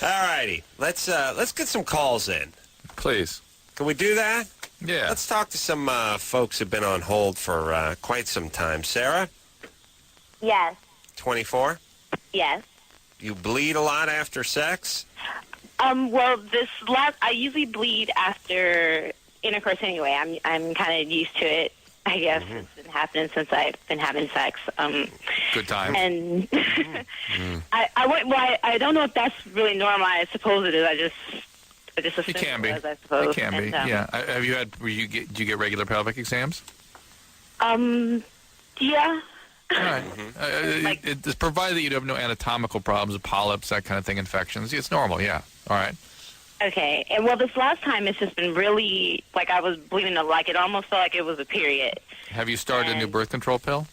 All righty. Let's get some calls in. Please. Can we do that? Yeah. Let's talk to some folks who've been on hold for quite some time. Sarah, Yes. 24. Yes. You bleed a lot after sex? Well, I usually bleed after intercourse anyway. I'm kind of used to it. I guess it's been happening since I've been having sex. Good time. And I don't know if that's really normal. I suppose it is. I just assume It can be. it was, I suppose. It can be. And, Yeah. Have you had? Do you get regular pelvic exams? Yeah. All right. It's provided that you have no anatomical problems, polyps, that kind of thing, infections. It's normal. Yeah. All right. Okay. And well, this last time it's just been really like I was bleeding like it almost felt like it was a period. Have you started a new birth control pill?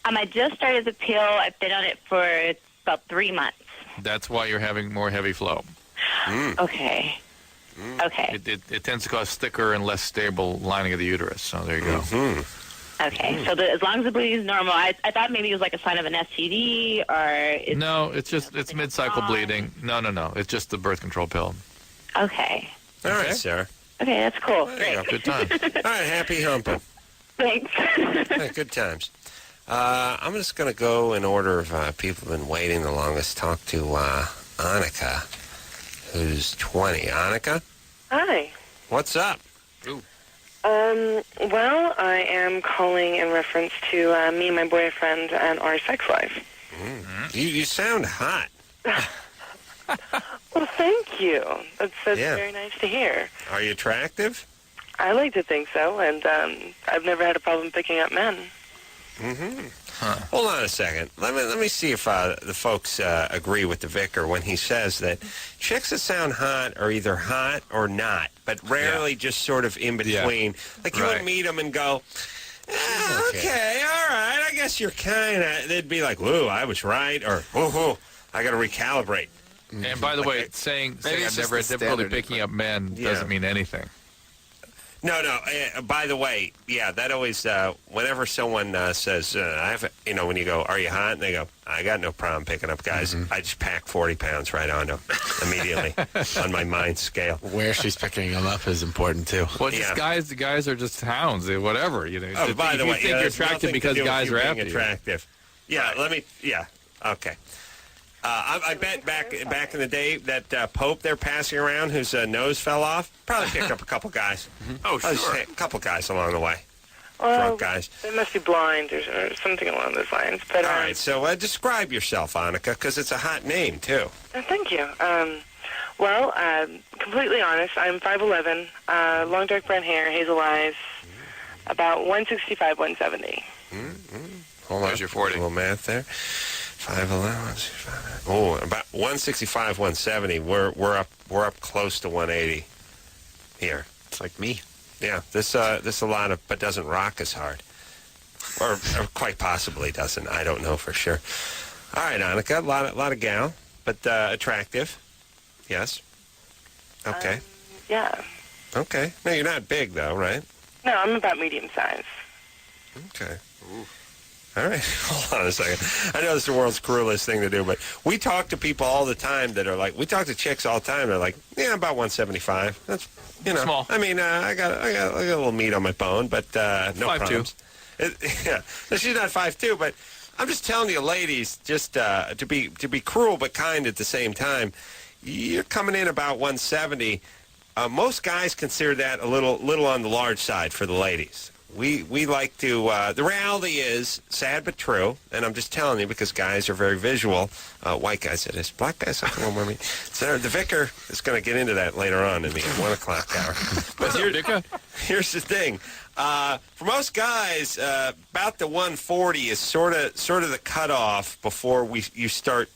I just started the pill. I've been on it for about 3 months. That's why you're having more heavy flow. Okay. Okay. It tends to cause thicker and less stable lining of the uterus. So there you go. Okay. So as long as the bleeding is normal, I thought maybe it was like a sign of an STD or... No, it's mid-cycle bleeding. No. It's just the birth control pill. Okay. All right, Sarah. Okay, that's cool. There Great. you go. Good time. All right, happy humping. Thanks. All right, good times. I'm just going to go in order of people who've been waiting the longest. Talk to Annika, who's 20. Annika? Hi. What's up? Well, I am calling in reference to me and my boyfriend and our sex life. You sound hot. Well, thank you. That's very nice to hear. Are you attractive? I like to think so, and I've never had a problem picking up men. Hold on a second. Let me see if the folks agree with the vicar when he says that chicks that sound hot are either hot or not, but rarely just sort of in between. Like you would meet them and go, okay, all right, I guess you're kind of. They'd be like, whoa, I was right, or whoa, I got to recalibrate. And by the way, saying I've never had difficulty picking up men doesn't mean anything. No. By the way, that always. Whenever someone says, "I have," when you go, "Are you hot?" and they go, "I got no problem picking up guys. I just pack 40 pounds right onto them immediately on my mind scale." Where she's picking them up is important too. Well, just the guys are just hounds, whatever. Oh, by the way, you think you're attracted because guys are after attractive. Yeah, let me. Yeah, okay. I bet back in the day that Pope they're passing around whose nose fell off probably picked up a couple guys. Oh, sure. A couple guys along the way. Well, drunk guys. They must be blind or something along those lines. But all right, so describe yourself, Annika, because it's a hot name too. Thank you. Well, completely honest, I'm 5'11", long dark brown hair, hazel eyes, about 165, 170. Hold on, there's your 40. A little math there. 5'11", oh, about 165, 170. We're up close to 180 here. It's like me. Yeah, this a lot of, but doesn't rock as hard, or quite possibly doesn't. I don't know for sure. All right, Annika, a lot of gal, but attractive. Yes. Okay. Yeah. Okay. No, you're not big though, right? No, I'm about medium size. Okay. Ooh. All right, hold on a second. I know this is the world's cruelest thing to do, but we talk to people all the time that are like, we talk to chicks all the time. They're like, yeah, about 175. That's, small. I mean, I got a little meat on my bone, but no 5'2". problems. Yeah, no, she's not 5'2", but I'm just telling you, ladies, just to be cruel but kind at the same time. You're coming in about 170. Most guys consider that a little on the large side for the ladies. we like to, the reality is sad but true, and I'm just telling you because guys are very visual. White guys, it is. Black guys, I don't remember me. So the vicar is going to get into that later on in the 1 o'clock hour. But here's the thing. For most guys, about the 140 is sort of the cutoff before you start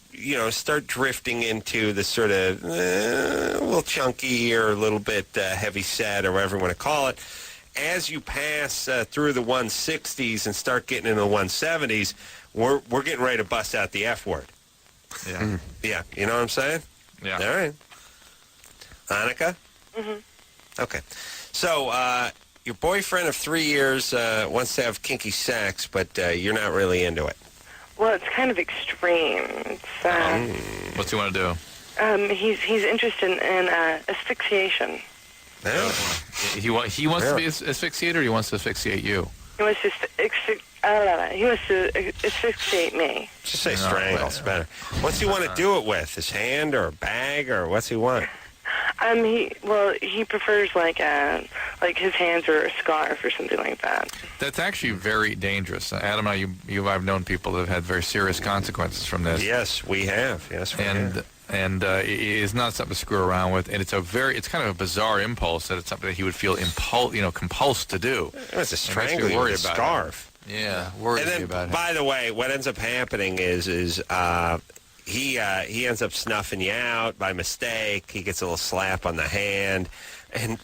drifting into the sort of a little chunky or a little bit heavy set or whatever you want to call it. As you pass through the 160s and start getting into the 170s, we're getting ready to bust out the F word. Yeah. Yeah, you know what I'm saying? Yeah. All right. Annika? Mm-hmm. Okay. So, your boyfriend of 3 years wants to have kinky sex, but you're not really into it. Well, it's kind of extreme. It's, What's he want to do? He's interested in asphyxiation. He wants to be asphyxiated, or he wants to asphyxiate you? He wants to asphyxiate me. Just say strangle. It's better. What's he want to do it with? His hand or a bag, or what's he want? He prefers like his hands or a scarf or something like that. That's actually very dangerous. Adam and I've known people that have had very serious consequences from this. Yes, we have. Yes, we have. And it is not something to screw around with, and it's kind of a bizarre impulse that it's something that he would feel compulsed to do. It's a strangle you with a scarf. Yeah, worries me about it. By the way, what ends up happening is he ends up snuffing you out by mistake. He gets a little slap on the hand. And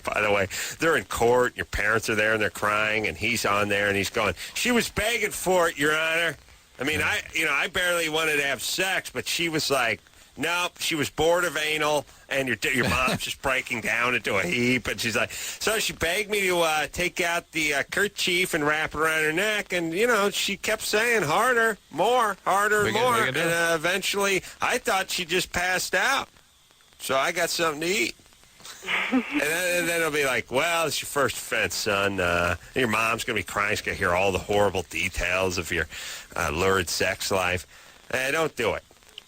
by the way, they're in court. Your parents are there and they're crying, and he's on there and he's going, "She was begging for it, Your Honor. I mean, I barely wanted to have sex, but she was like, nope, she was bored of anal, and your mom's just breaking down into a heap, and she's like, so she begged me to take out the kerchief and wrap it around her neck, and, she kept saying harder, more, harder, more, and eventually I thought she just passed out, so I got something to eat." and then it'll be like, well, it's your first offense, son. Your mom's going to be crying. She's going to hear all the horrible details of your lurid sex life. Don't do it.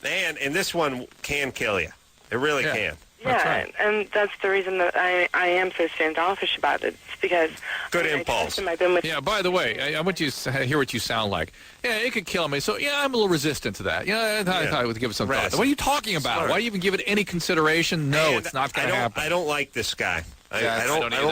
And this one can kill you. It really can. Yeah, and that's the reason that I am so standoffish about it. It's because good impulse. Yeah. By the way, I want you to hear what you sound like. Yeah, it could kill me. So I'm a little resistant to that. I thought I would give it some thought. What are you talking about? Smart. Why do you even give it any consideration? No, it's not going to happen. I don't like this guy. I don't either.